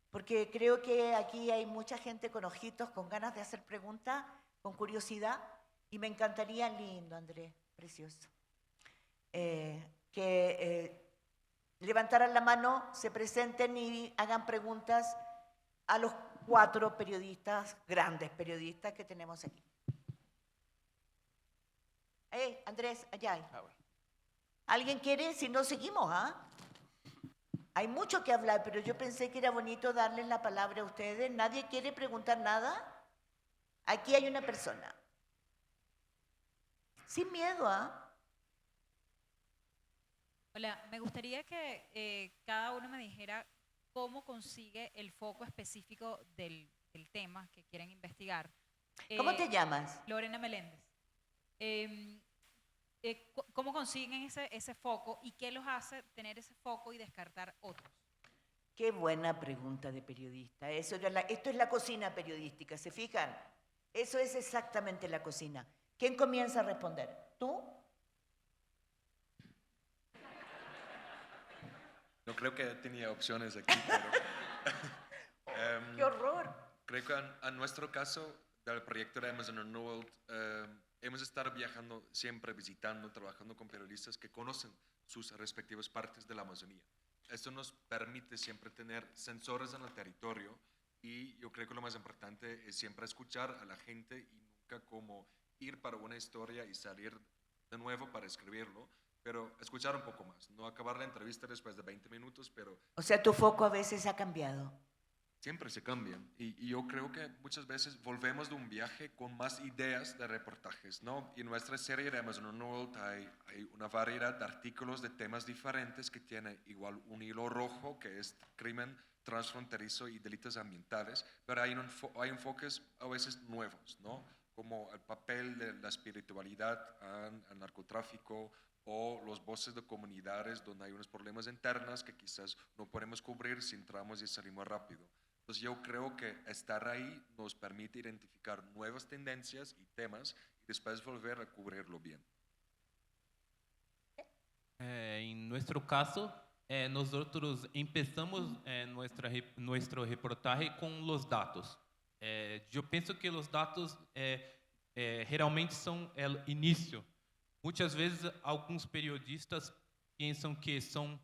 Porque creo que aquí hay mucha gente con ojitos, con ganas de hacer preguntas, con curiosidad, y me encantaría, lindo, Andrés, precioso, que levantaran la mano, se presenten y hagan preguntas a los 4 periodistas, grandes periodistas que tenemos aquí. Andrés, allá hay. Bueno. ¿Alguien quiere? Si no, seguimos, ¿ah? Hay mucho que hablar, pero yo pensé que era bonito darles la palabra a ustedes. ¿Nadie quiere preguntar nada? Aquí hay una persona. Sin miedo, ¿ah? Hola, me gustaría que cada uno me dijera cómo consigue el foco específico del tema que quieren investigar. ¿Cómo te llamas? Lorena Meléndez. ¿Cómo consiguen ese foco y qué los hace tener ese foco y descartar otros? Qué buena pregunta de periodista. Esto es la cocina periodística, ¿se fijan? Eso es exactamente la cocina. ¿Quién comienza a responder? ¿Tú? No creo que tenía opciones aquí, pero... ¡Qué horror! Creo que en nuestro caso del proyecto de Amazon Unworld, hemos estado viajando siempre, visitando, trabajando con periodistas que conocen sus respectivas partes de la Amazonía. Esto nos permite siempre tener sensores en el territorio y yo creo que lo más importante es siempre escuchar a la gente y nunca como ir para una historia y salir de nuevo para escribirlo, pero escuchar un poco más, no acabar la entrevista después de 20 minutos, pero... O sea, tu foco a veces ha cambiado. Siempre se cambian y yo creo que muchas veces volvemos de un viaje con más ideas de reportajes, ¿no? Y en nuestra serie de Amazon Unworld hay una variedad de artículos de temas diferentes que tiene igual un hilo rojo que es crimen transfronterizo y delitos ambientales, pero hay enfoques a veces nuevos, ¿no? Como el papel de la espiritualidad al narcotráfico o los voces de comunidades donde hay unos problemas internos que quizás no podemos cubrir si entramos y salimos rápido. Entonces yo creo que estar ahí nos permite identificar nuevas tendencias y temas y después volver a cubrirlo bien. En nuestro caso, nosotros empezamos nuestro reportaje con los datos. Yo pienso que los datos geralmente son el inicio. Muchas veces algunos periodistas piensan que son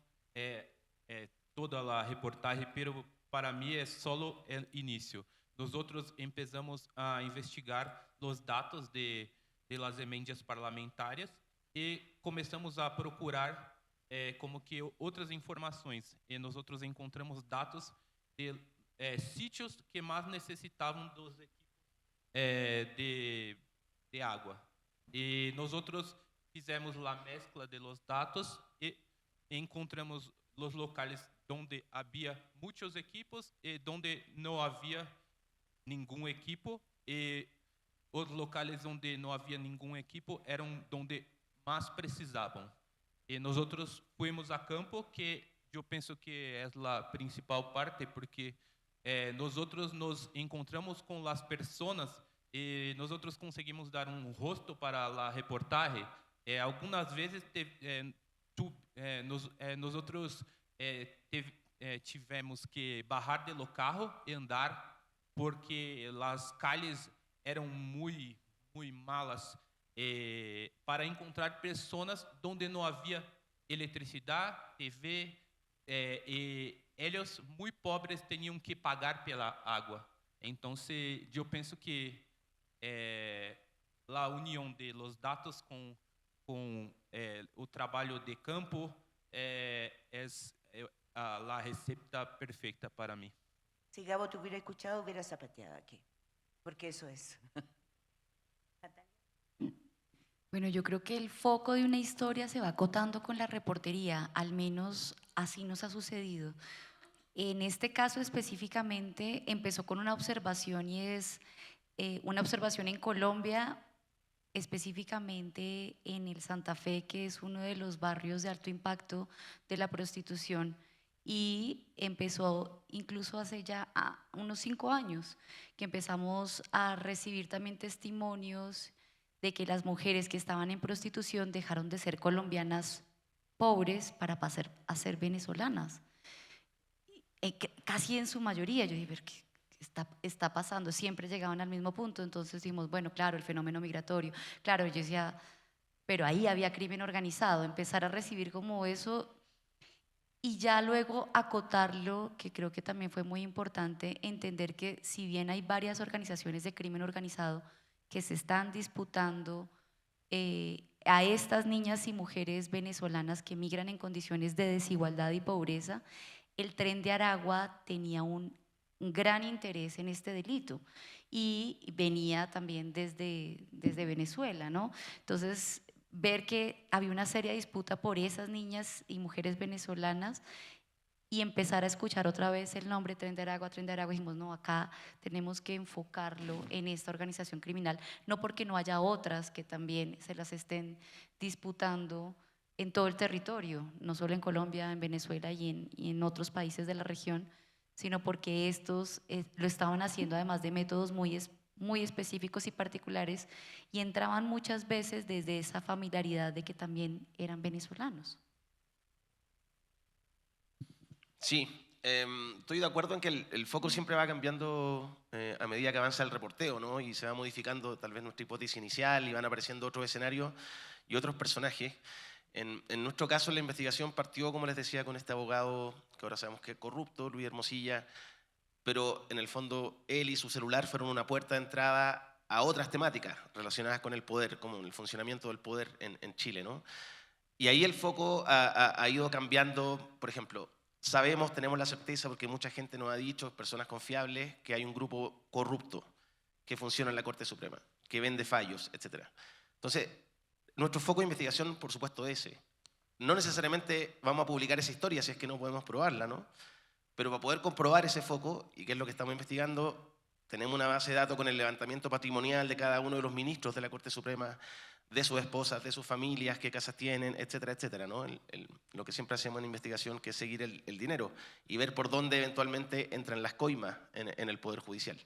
toda la reportaje, pero para mí es solo el inicio. Nosotros empezamos a investigar los datos de las enmiendas parlamentarias y comenzamos a procurar como que outras informações. E nosotros encontramos dados de sitios que más necesitaban dos equipos de agua. E nosotros fizemos la mezcla de los datos e encontramos los locales donde había muchos equipos y donde no había ningún equipo, y los locales donde no había ningún equipo eran donde más precisaban. Y nosotros fuimos a campo, que yo pienso que es la principal parte, porque nosotros nos encontramos con las personas y nosotros conseguimos dar un rostro para la reportaje. Algunas veces nosotros tivemos que bajar de lo carro e andar porque as calles eram muito malas para encontrar pessoas onde não havia eletricidade, TV, e eles muito pobres tinham que pagar pela água. Então, eu penso que a união de los dados com o trabalho de campo é a receita perfeita para mim. Si Gabo te hubiera escuchado, hubiera zapateado aquí, porque eso es. Bueno, yo creo que el foco de una historia se va acotando con la reportería, al menos así nos ha sucedido. En este caso específicamente empezó con una observación y es una observación en Colombia, específicamente en el Santa Fe, que es uno de los barrios de alto impacto de la prostitución, y empezó incluso hace ya unos 5 años que empezamos a recibir también testimonios de que las mujeres que estaban en prostitución dejaron de ser colombianas pobres para pasar a ser venezolanas. Casi en su mayoría. Yo dije, ¿qué está pasando? Siempre llegaban al mismo punto. Entonces dijimos, bueno, claro, el fenómeno migratorio. Claro, yo decía, pero ahí había crimen organizado. Empezar a recibir como eso y ya luego acotarlo, que creo que también fue muy importante, entender que si bien hay varias organizaciones de crimen organizado que se están disputando a estas niñas y mujeres venezolanas que migran en condiciones de desigualdad y pobreza, el Tren de Aragua tenía un gran interés en este delito y venía también desde Venezuela, ¿no? Entonces, ver que había una seria disputa por esas niñas y mujeres venezolanas y empezar a escuchar otra vez el nombre Tren de Aragua, dijimos, no, acá tenemos que enfocarlo en esta organización criminal, no porque no haya otras que también se las estén disputando en todo el territorio, no solo en Colombia, en Venezuela y en otros países de la región, sino porque estos lo estaban haciendo además de métodos muy específicos y particulares y entraban muchas veces desde esa familiaridad de que también eran venezolanos. Sí, estoy de acuerdo en que el foco siempre va cambiando a medida que avanza el reporteo, ¿no? Y se va modificando tal vez nuestra hipótesis inicial y van apareciendo otros escenarios y otros personajes. En nuestro caso, la investigación partió, como les decía, con este abogado que ahora sabemos que es corrupto, Luis Hermosilla, pero en el fondo él y su celular fueron una puerta de entrada a otras temáticas relacionadas con el poder, como el funcionamiento del poder en Chile, ¿no? Y ahí el foco ha ido cambiando. Por ejemplo, sabemos, tenemos la certeza, porque mucha gente nos ha dicho, personas confiables, que hay un grupo corrupto que funciona en la Corte Suprema, que vende fallos, etc. Entonces, nuestro foco de investigación, por supuesto, es ese. No necesariamente vamos a publicar esa historia si es que no podemos probarla, ¿no? Pero para poder comprobar ese foco, y qué es lo que estamos investigando, tenemos una base de datos con el levantamiento patrimonial de cada uno de los ministros de la Corte Suprema, de sus esposas, de sus familias, qué casas tienen, etcétera, etcétera, ¿no? Lo que siempre hacemos en investigación, que es seguir el dinero y ver por dónde eventualmente entran las coimas en el Poder Judicial.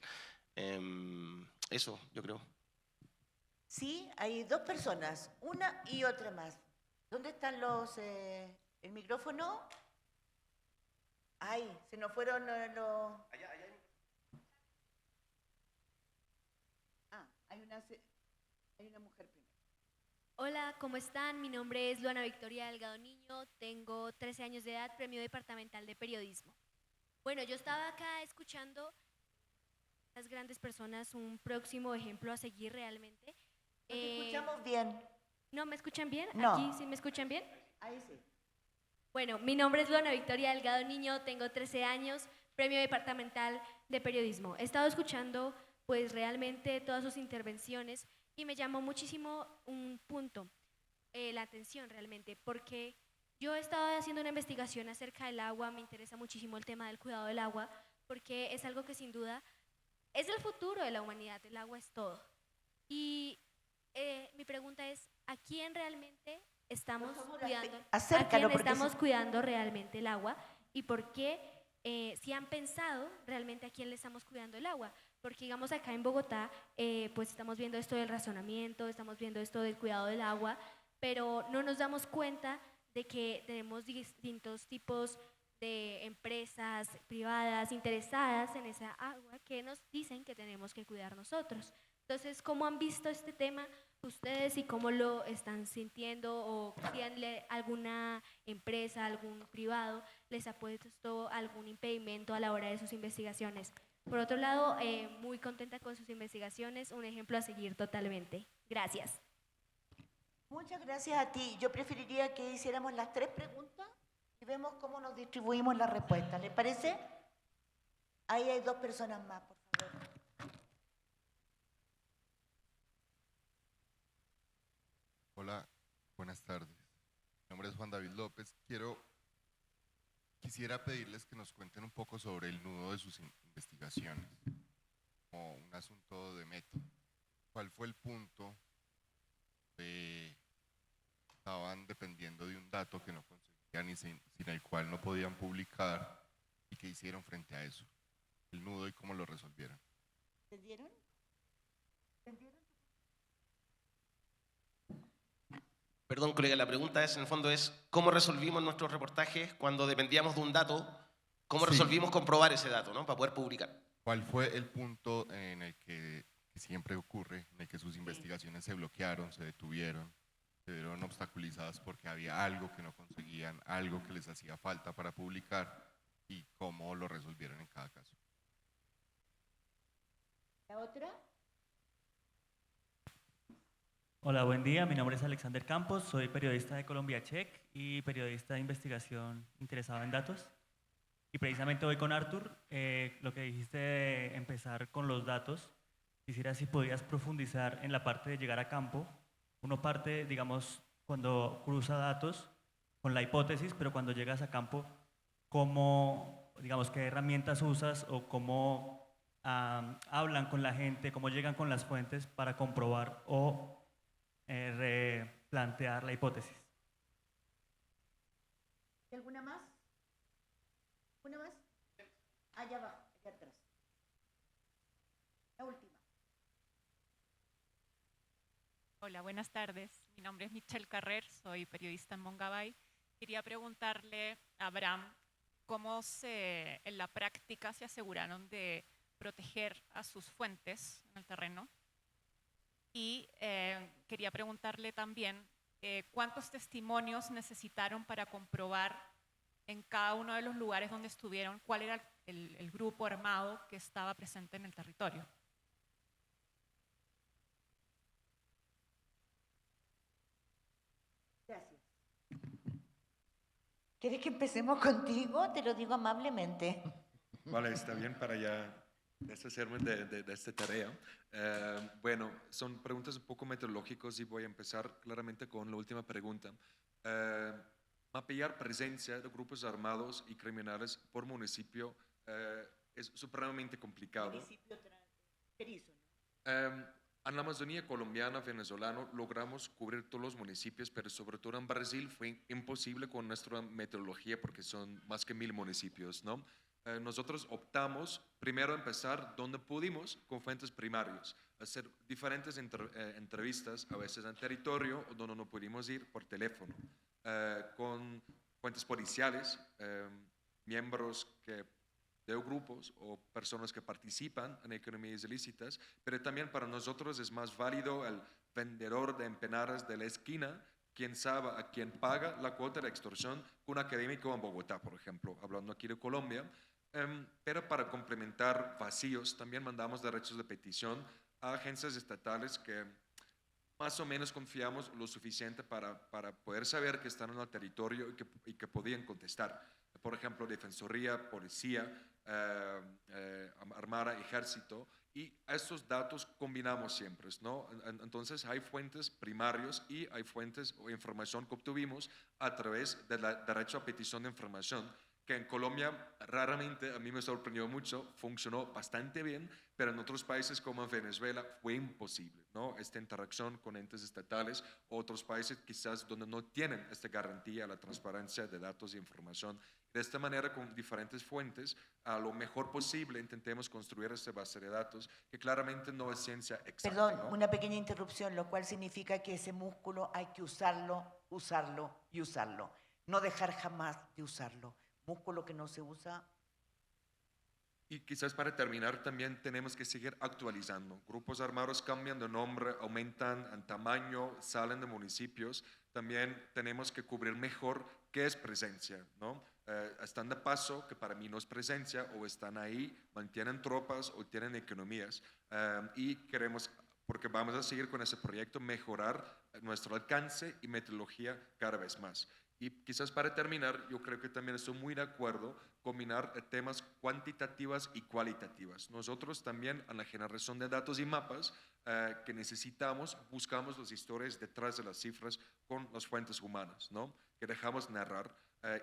Eso, yo creo. Sí, hay 2 personas, una y otra más. ¿Dónde están el micrófono? Ay, se nos fueron los... Allá. Ah, hay una mujer primero. Hola, ¿cómo están? Mi nombre es Luana Victoria Delgado Niño, tengo 13 años de edad, premio departamental de periodismo. Bueno, yo estaba acá escuchando a las grandes personas, un próximo ejemplo a seguir realmente. No te escuchamos bien. ¿No me escuchan bien? No. ¿Aquí sí me escuchan bien? Ahí sí. Bueno, mi nombre es Luana Victoria Delgado Niño, tengo 13 años, premio departamental de periodismo. He estado escuchando pues realmente todas sus intervenciones y me llamó muchísimo un punto, la atención realmente, porque yo he estado haciendo una investigación acerca del agua, me interesa muchísimo el tema del cuidado del agua, porque es algo que sin duda es el futuro de la humanidad, el agua es todo. Y mi pregunta es, ¿a quién realmente estamos cuidando? Acércalo, ¿A quién porque estamos cuidando realmente el agua? ¿Y por qué, si han pensado realmente a quién le estamos cuidando el agua? Porque digamos acá en Bogotá, pues estamos viendo esto del razonamiento, estamos viendo esto del cuidado del agua, pero no nos damos cuenta de que tenemos distintos tipos de empresas privadas interesadas en esa agua que nos dicen que tenemos que cuidar nosotros. Entonces, ¿cómo han visto este tema ustedes y cómo lo están sintiendo, o si alguna empresa, algún privado les ha puesto algún impedimento a la hora de sus investigaciones? Por otro lado, muy contenta con sus investigaciones, un ejemplo a seguir totalmente. Gracias. Muchas gracias a ti. Yo preferiría que hiciéramos las 3 preguntas y vemos cómo nos distribuimos las respuestas. ¿Le parece? Ahí hay 2 personas más, por favor. Hola, buenas tardes. Mi nombre es Juan David López. Quisiera pedirles que nos cuenten un poco sobre el nudo de sus investigaciones, como un asunto de método. ¿Cuál fue el punto de estaban dependiendo de un dato que no conseguían y sin el cual no podían publicar, y qué hicieron frente a eso? El nudo y cómo lo resolvieron. ¿Entendieron? ¿Entendieron? Perdón, colega, la pregunta es, en el fondo, es ¿cómo resolvimos nuestros reportajes cuando dependíamos de un dato? ¿Cómo Sí. resolvimos comprobar ese dato, ¿no? Para poder publicar. ¿Cuál fue el punto en el que siempre ocurre, en el que sus investigaciones se bloquearon, se detuvieron, se vieron obstaculizadas porque había algo que no conseguían, algo que les hacía falta para publicar, y cómo lo resolvieron en cada caso? ¿La otra? Hola, buen día. Mi nombre es Alexander Campos, soy periodista de Colombia Check y periodista de investigación interesado en datos. Y precisamente hoy con Arthur, lo que dijiste de empezar con los datos, quisiera si podías profundizar en la parte de llegar a campo. Uno parte, digamos, cuando cruza datos con la hipótesis, pero cuando llegas a campo, ¿cómo, digamos, qué herramientas usas o cómo hablan con la gente, cómo llegan con las fuentes para comprobar o replantear la hipótesis? ¿Y alguna más? ¿Una más? Allá abajo, allá atrás. La última. Hola, buenas tardes. Mi nombre es Michelle Carrer, soy periodista en Mongabay. Quería preguntarle a Abraham cómo en la práctica se aseguraron de proteger a sus fuentes en el terreno. Y quería preguntarle también cuántos testimonios necesitaron para comprobar en cada uno de los lugares donde estuvieron cuál era el grupo armado que estaba presente en el territorio. Gracias. ¿Quieres que empecemos contigo? Te lo digo amablemente. Vale, está bien para ya deshacerme de esta tarea. Bueno, son preguntas un poco metodológicas y voy a empezar claramente con la última pregunta. Mapear presencia de grupos armados y criminales por municipio es supremamente complicado. Municipio fronterizo, ¿no? En la Amazonía colombiana, venezolana, logramos cubrir todos los municipios, pero sobre todo en Brasil fue imposible con nuestra metodología porque son más que 1000 municipios, ¿no? Nosotros optamos primero a empezar donde pudimos con fuentes primarios, hacer diferentes entrevistas, a veces en territorio o donde no pudimos ir por teléfono, con fuentes policiales, miembros de grupos o personas que participan en economías ilícitas, pero también para nosotros es más válido el vendedor de empanadas de la esquina, quien sabe a quién paga la cuota de extorsión, que un académico en Bogotá, por ejemplo, hablando aquí de Colombia. Pero para complementar vacíos, también mandamos derechos de petición a agencias estatales que más o menos confiamos lo suficiente para poder saber que están en el territorio y que podían contestar. Por ejemplo, Defensoría, Policía, Armada, Ejército, y estos datos combinamos siempre, ¿no? Entonces hay fuentes primarios y hay fuentes o información que obtuvimos a través del derecho a petición de información, que en Colombia raramente, a mí me sorprendió mucho, funcionó bastante bien, pero en otros países como en Venezuela fue imposible, ¿no? Esta interacción con entes estatales, otros países quizás donde no tienen esta garantía a la transparencia de datos e información. De esta manera, con diferentes fuentes, a lo mejor posible intentemos construir esta base de datos, que claramente no es ciencia exacta. Perdón, ¿no? una pequeña interrupción, lo cual significa que ese músculo hay que usarlo, usarlo y usarlo. No dejar jamás de usarlo, músculo que no se usa. Y quizás para terminar también tenemos que seguir actualizando. Grupos armados cambian de nombre, aumentan en tamaño, salen de municipios. También tenemos que cubrir mejor qué es presencia, ¿no? Están de paso, que para mí no es presencia, o están ahí, mantienen tropas o tienen economías. Y queremos, porque vamos a seguir con ese proyecto, mejorar nuestro alcance y metodología cada vez más. Y quizás para terminar, yo creo que también estoy muy de acuerdo combinar temas cuantitativas y cualitativas. Nosotros también en la generación de datos y mapas que necesitamos, buscamos las historias detrás de las cifras con las fuentes humanas, ¿no? Que dejamos narrar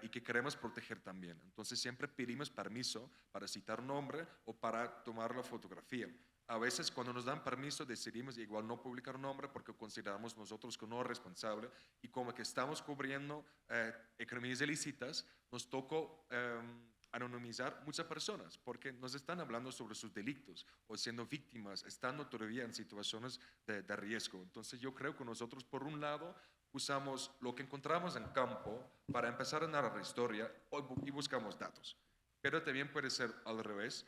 y que queremos proteger también. Entonces siempre pedimos permiso para citar nombre o para tomar la fotografía. A veces cuando nos dan permiso decidimos igual no publicar nombre porque consideramos nosotros que no es responsable y como que estamos cubriendo economías ilícitas, nos tocó anonimizar muchas personas porque nos están hablando sobre sus delitos o siendo víctimas, estando todavía en situaciones de riesgo. Entonces yo creo que nosotros por un lado usamos lo que encontramos en campo para empezar a narrar la historia y buscamos datos. Pero también puede ser al revés.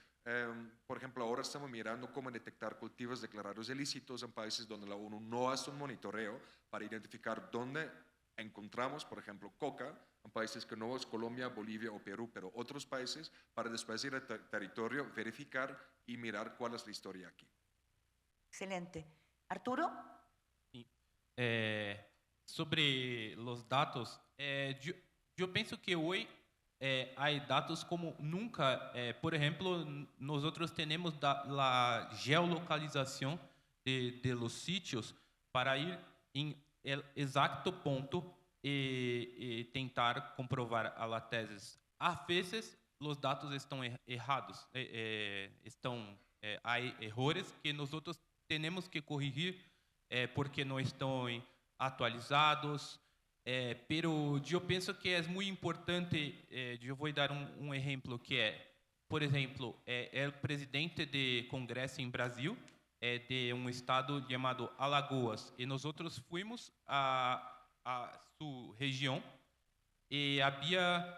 Por ejemplo, ahora estamos mirando cómo detectar cultivos declarados ilícitos en países donde la ONU no hace un monitoreo para identificar dónde encontramos, por ejemplo, coca, en países que no es Colombia, Bolivia o Perú, pero otros países, para después ir al territorio, verificar y mirar cuál es la historia aquí. Excelente. Arturo. Sobre los datos, yo pienso que hoy hay datos como nunca. Por ejemplo, nosotros tenemos la geolocalización de los sitios para ir en el exacto punto y tentar comprobar a la tesis. A veces los datos están errados, hay errores que nosotros tenemos que corregir porque no están actualizados. Pero yo pienso que es muy importante, yo voy a dar un ejemplo que por ejemplo, el presidente de Congreso en Brasil de un estado llamado Alagoas y nosotros fuimos a su región y había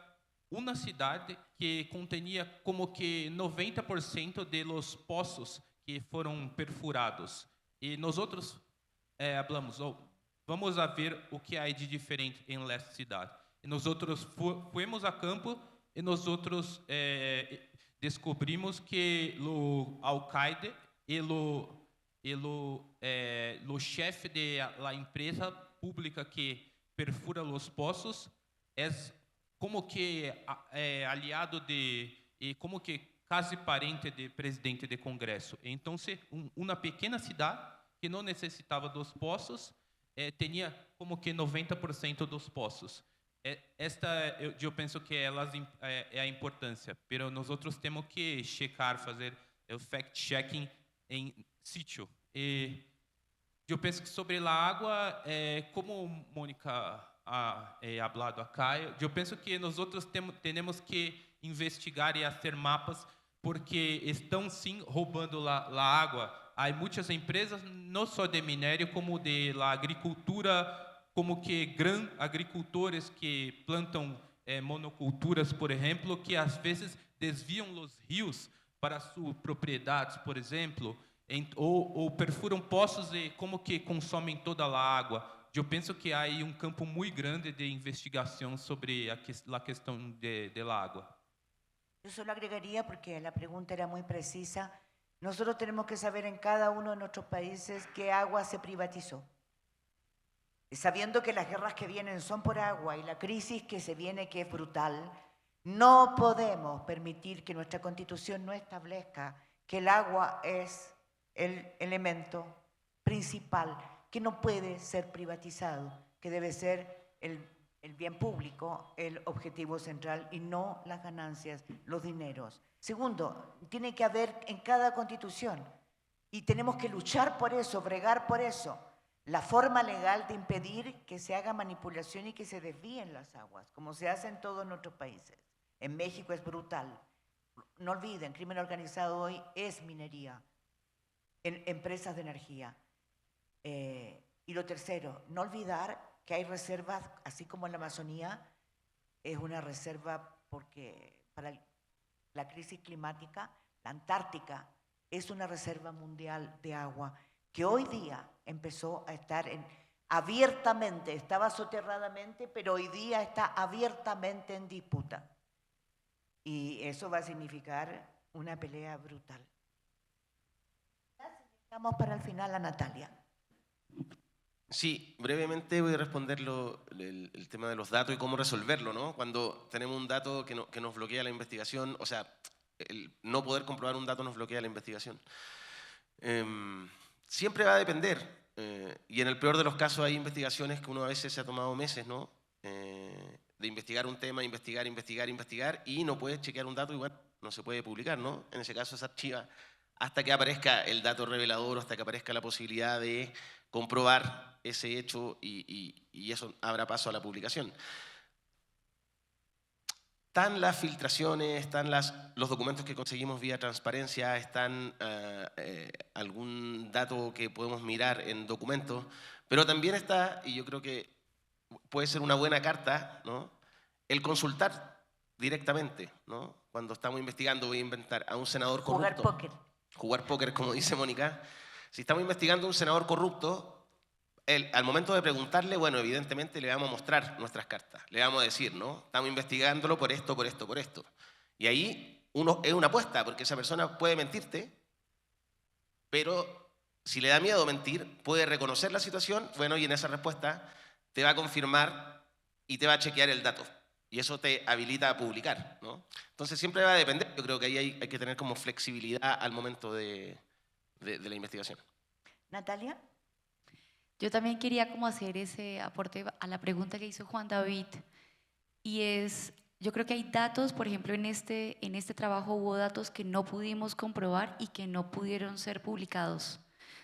una ciudad que contenía como que 90% de los pozos que fueron perfurados y nosotros hablamos, vamos a ver o que há de diferente em esta cidade. E nós fomos a campo e nós descobrimos que o alcalde e o chefe da empresa pública que perfura os poços é como que aliado e como que quase parente do presidente do Congresso. Então, uma pequena cidade que não necessitava dos poços tinha como que 90% dos poços. Eu penso que é a importância, mas nós temos que checar, fazer o fact-checking em sítio. E eu penso que sobre a água, como Mônica ha falado acá, eu penso que nós temos que investigar e fazer mapas, porque estão sim roubando a água. Há muitas empresas, não só de minério, como de la agricultura, como que agricultores que plantam monoculturas, por exemplo, que às vezes desviam os rios para suas propriedades, por exemplo, ou perfuram poços e como que consomem toda a água. Eu penso que há um campo muito grande de investigação sobre a questão da água. Yo solo agregaría, porque la pregunta era muy precisa, nosotros tenemos que saber en cada uno de nuestros países qué agua se privatizó. Y sabiendo que las guerras que vienen son por agua y la crisis que se viene, que es brutal, no podemos permitir que nuestra Constitución no establezca que el agua es el elemento principal, que no puede ser privatizado, que debe ser el bien público, el objetivo central y no las ganancias, los dineros. Segundo, tiene que haber en cada constitución y tenemos que luchar por eso, bregar por eso, la forma legal de impedir que se haga manipulación y que se desvíen las aguas, como se hace en todos nuestros países. En México es brutal. No olviden, crimen organizado hoy es minería, en empresas de energía. Y lo tercero, no olvidar que hay reservas, así como en la Amazonía, es una reserva porque para la crisis climática, la Antártica es una reserva mundial de agua que hoy día empezó a estar abiertamente, estaba soterradamente, pero hoy día está abiertamente en disputa. Y eso va a significar una pelea brutal. Dejamos para el final a Natalia. Sí, brevemente voy a responder el tema de los datos y cómo resolverlo, ¿no? Cuando tenemos un dato que nos bloquea la investigación, o sea, el no poder comprobar un dato nos bloquea la investigación. Siempre va a depender, y en el peor de los casos hay investigaciones que uno a veces se ha tomado meses, ¿no? De investigar un tema, investigar, y no puedes chequear un dato y bueno, no se puede publicar, ¿no? En ese caso se archiva hasta que aparezca el dato revelador, hasta que aparezca la posibilidad de comprobar ese hecho y eso abra paso a la publicación. Están las filtraciones, están los documentos que conseguimos vía transparencia, están algún dato que podemos mirar en documentos, pero también está, y yo creo que puede ser una buena carta, ¿no? El consultar directamente, ¿no? Cuando estamos investigando, voy a inventar a un senador corrupto. Jugar póker. Jugar póker, como dice Mónica. Si estamos investigando a un senador corrupto, al momento de preguntarle, bueno, evidentemente le vamos a mostrar nuestras cartas. Le vamos a decir, ¿no? Estamos investigándolo por esto, por esto, por esto. Y ahí es una apuesta, porque esa persona puede mentirte, pero si le da miedo mentir, puede reconocer la situación, bueno, y en esa respuesta te va a confirmar y te va a chequear el dato. Y eso te habilita a publicar, ¿no? Entonces siempre va a depender. Yo creo que ahí hay que tener como flexibilidad al momento de la investigación. Natalia. Yo también quería como hacer ese aporte a la pregunta que hizo Juan David, y es, yo creo que hay datos, por ejemplo, en este trabajo hubo datos que no pudimos comprobar y que no pudieron ser publicados,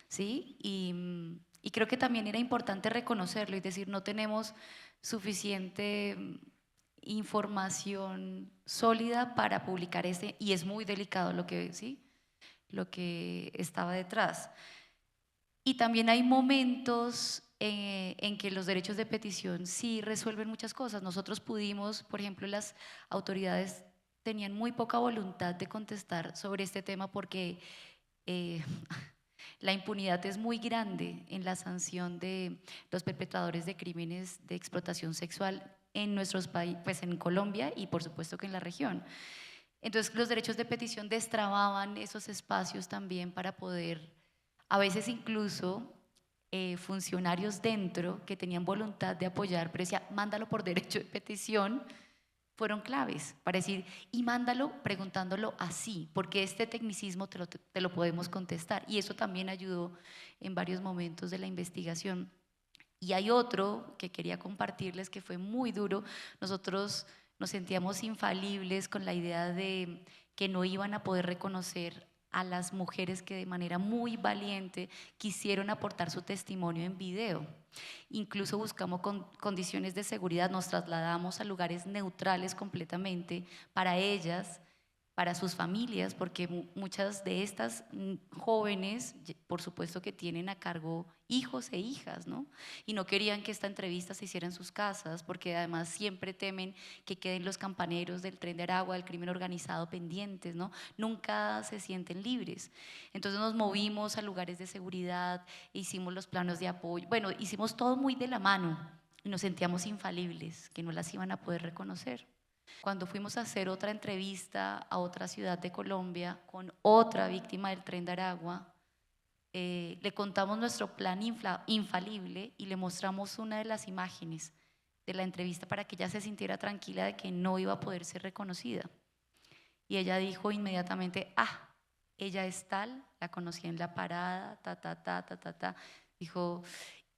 ¿sí? Y creo que también era importante reconocerlo y decir, no tenemos suficiente información sólida para publicar y es muy delicado lo que estaba detrás. Y también hay momentos en que los derechos de petición sí resuelven muchas cosas. Nosotros pudimos, por ejemplo, las autoridades tenían muy poca voluntad de contestar sobre este tema porque la impunidad es muy grande en la sanción de los perpetradores de crímenes de explotación sexual en nuestros países, pues en Colombia y por supuesto que en la región. Entonces los derechos de petición destrababan esos espacios también para poder, a veces incluso funcionarios dentro que tenían voluntad de apoyar, pero decía, mándalo por derecho de petición, fueron claves para decir, y mándalo preguntándolo así, porque este tecnicismo te lo podemos contestar. Y eso también ayudó en varios momentos de la investigación. Y hay otro que quería compartirles que fue muy duro. Nosotros nos sentíamos infalibles con la idea de que no iban a poder reconocer a las mujeres que de manera muy valiente quisieron aportar su testimonio en video. Incluso buscamos condiciones de seguridad, nos trasladamos a lugares neutrales completamente para ellas, para sus familias, porque muchas de estas jóvenes, por supuesto que tienen a cargo hijos e hijas, ¿no? Y no querían que esta entrevista se hiciera en sus casas, porque además siempre temen que queden los campaneros del Tren de Aragua, del crimen organizado pendientes, ¿no? Nunca se sienten libres. Entonces nos movimos a lugares de seguridad, hicimos los planos de apoyo, bueno, hicimos todo muy de la mano y nos sentíamos infalibles, que no las iban a poder reconocer. Cuando fuimos a hacer otra entrevista a otra ciudad de Colombia con otra víctima del Tren de Aragua, le contamos nuestro plan infalible y le mostramos una de las imágenes de la entrevista para que ella se sintiera tranquila de que no iba a poder ser reconocida. Y ella dijo inmediatamente, ella es tal, la conocí en la parada, Dijo,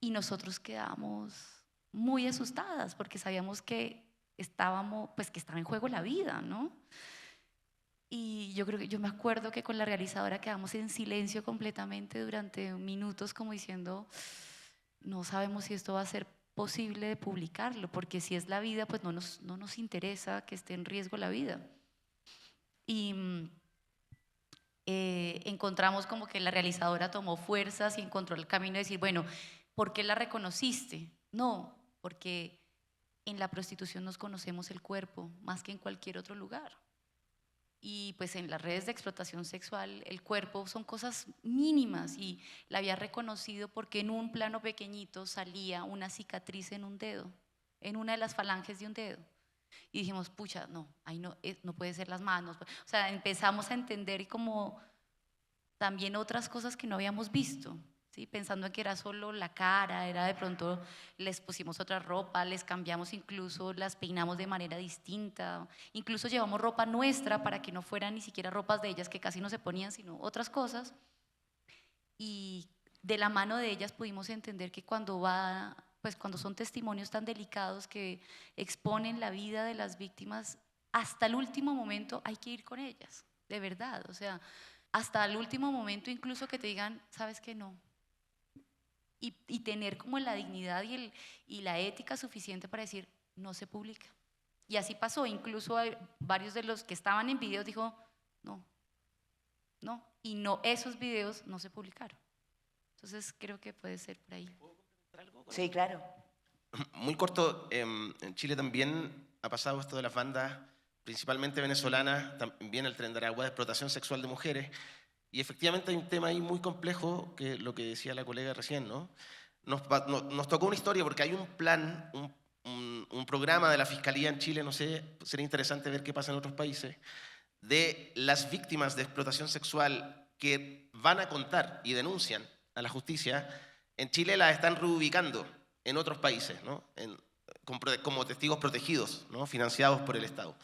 y nosotros quedamos muy asustadas porque sabíamos que estaba en juego la vida, ¿no? Y yo me acuerdo que con la realizadora quedamos en silencio completamente durante minutos como diciendo, no sabemos si esto va a ser posible de publicarlo, porque si es la vida, pues no nos interesa que esté en riesgo la vida. Y encontramos como que la realizadora tomó fuerzas y encontró el camino de decir, bueno, ¿por qué la reconociste? No, porque en la prostitución nos conocemos el cuerpo más que en cualquier otro lugar. Y pues en las redes de explotación sexual el cuerpo son cosas mínimas y la había reconocido porque en un plano pequeñito salía una cicatriz en un dedo, en una de las falanges de un dedo. Y dijimos, pucha, no, ahí no, no puede ser las manos. O sea, empezamos a entender como también otras cosas que no habíamos visto, ¿sí? Pensando en que era solo la cara, era de pronto les pusimos otra ropa, les cambiamos, incluso las peinamos de manera distinta, incluso llevamos ropa nuestra para que no fueran ni siquiera ropas de ellas que casi no se ponían, sino otras cosas. Y de la mano de ellas pudimos entender que cuando son testimonios tan delicados que exponen la vida de las víctimas, hasta el último momento hay que ir con ellas, de verdad, o sea, hasta el último momento incluso que te digan, ¿sabes qué? No. Y tener como la dignidad y la ética suficiente para decir, no se publica. Y así pasó, incluso varios de los que estaban en videos dijo, no, y no, esos videos no se publicaron. Entonces creo que puede ser por ahí. Sí, claro. Muy corto, en Chile también ha pasado esto de las bandas, principalmente venezolanas, también el Tren de Aragua, de explotación sexual de mujeres. Y efectivamente hay un tema ahí muy complejo, que lo que decía la colega recién, ¿no? Nos tocó una historia porque hay un plan, un programa de la Fiscalía en Chile, no sé, sería interesante ver qué pasa en otros países, de las víctimas de explotación sexual que van a contar y denuncian a la justicia. En Chile las están reubicando en otros países, ¿no? Como testigos protegidos, ¿no? Financiados por el Estado.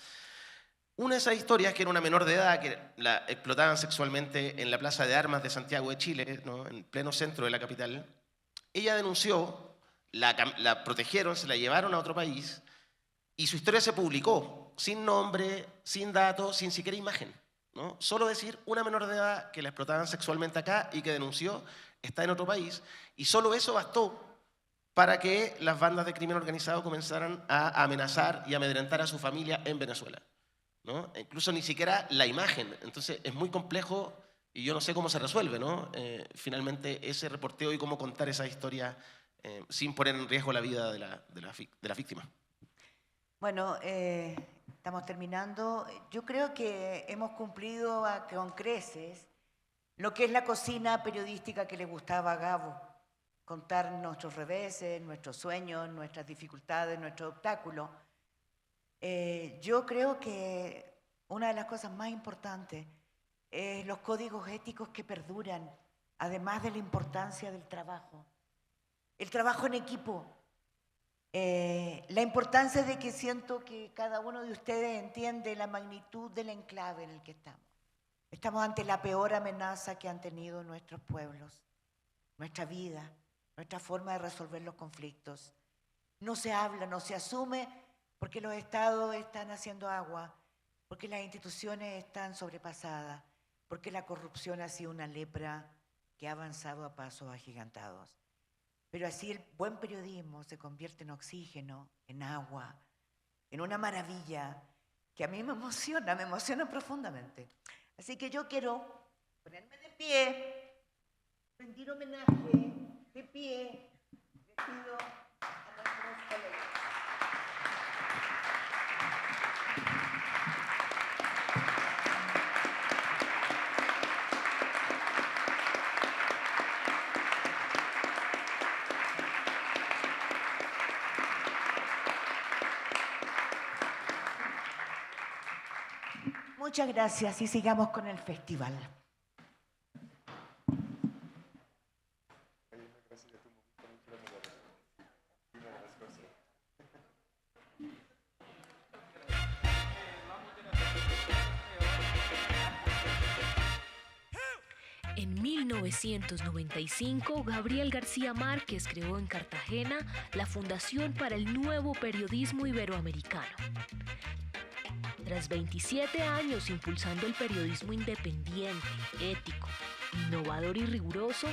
Una de esas historias, que era una menor de edad que la explotaban sexualmente en la Plaza de Armas de Santiago de Chile, ¿no? En pleno centro de la capital, ella denunció, la protegieron, se la llevaron a otro país y su historia se publicó sin nombre, sin datos, sin siquiera imagen, ¿no? Solo decir una menor de edad que la explotaban sexualmente acá y que denunció, está en otro país, y solo eso bastó para que las bandas de crimen organizado comenzaran a amenazar y amedrentar a su familia en Venezuela, ¿no? Incluso ni siquiera la imagen. Entonces es muy complejo y yo no sé cómo se resuelve, ¿no? Finalmente ese reporteo y cómo contar esa historia sin poner en riesgo la vida de la víctima. Bueno, estamos terminando. Yo creo que hemos cumplido con creces lo que es la cocina periodística que le gustaba a Gabo, contar nuestros reveses, nuestros sueños, nuestras dificultades, nuestros obstáculos. Yo creo que una de las cosas más importantes es los códigos éticos que perduran, además de la importancia del trabajo. El trabajo en equipo. La importancia de que siento que cada uno de ustedes entiende la magnitud del enclave en el que estamos. Estamos ante la peor amenaza que han tenido nuestros pueblos, nuestra vida, nuestra forma de resolver los conflictos. No se habla, no se asume, porque los estados están haciendo agua, porque las instituciones están sobrepasadas, porque la corrupción ha sido una lepra que ha avanzado a pasos agigantados. Pero así el buen periodismo se convierte en oxígeno, en agua, en una maravilla que a mí me emociona profundamente. Así que yo quiero ponerme de pie, rendir homenaje, de pie, le pido a nuestros colegas. Muchas gracias y sigamos con el festival. En 1995, Gabriel García Márquez creó en Cartagena la Fundación para el Nuevo Periodismo Iberoamericano. Tras 27 años impulsando el periodismo independiente, ético, innovador y riguroso,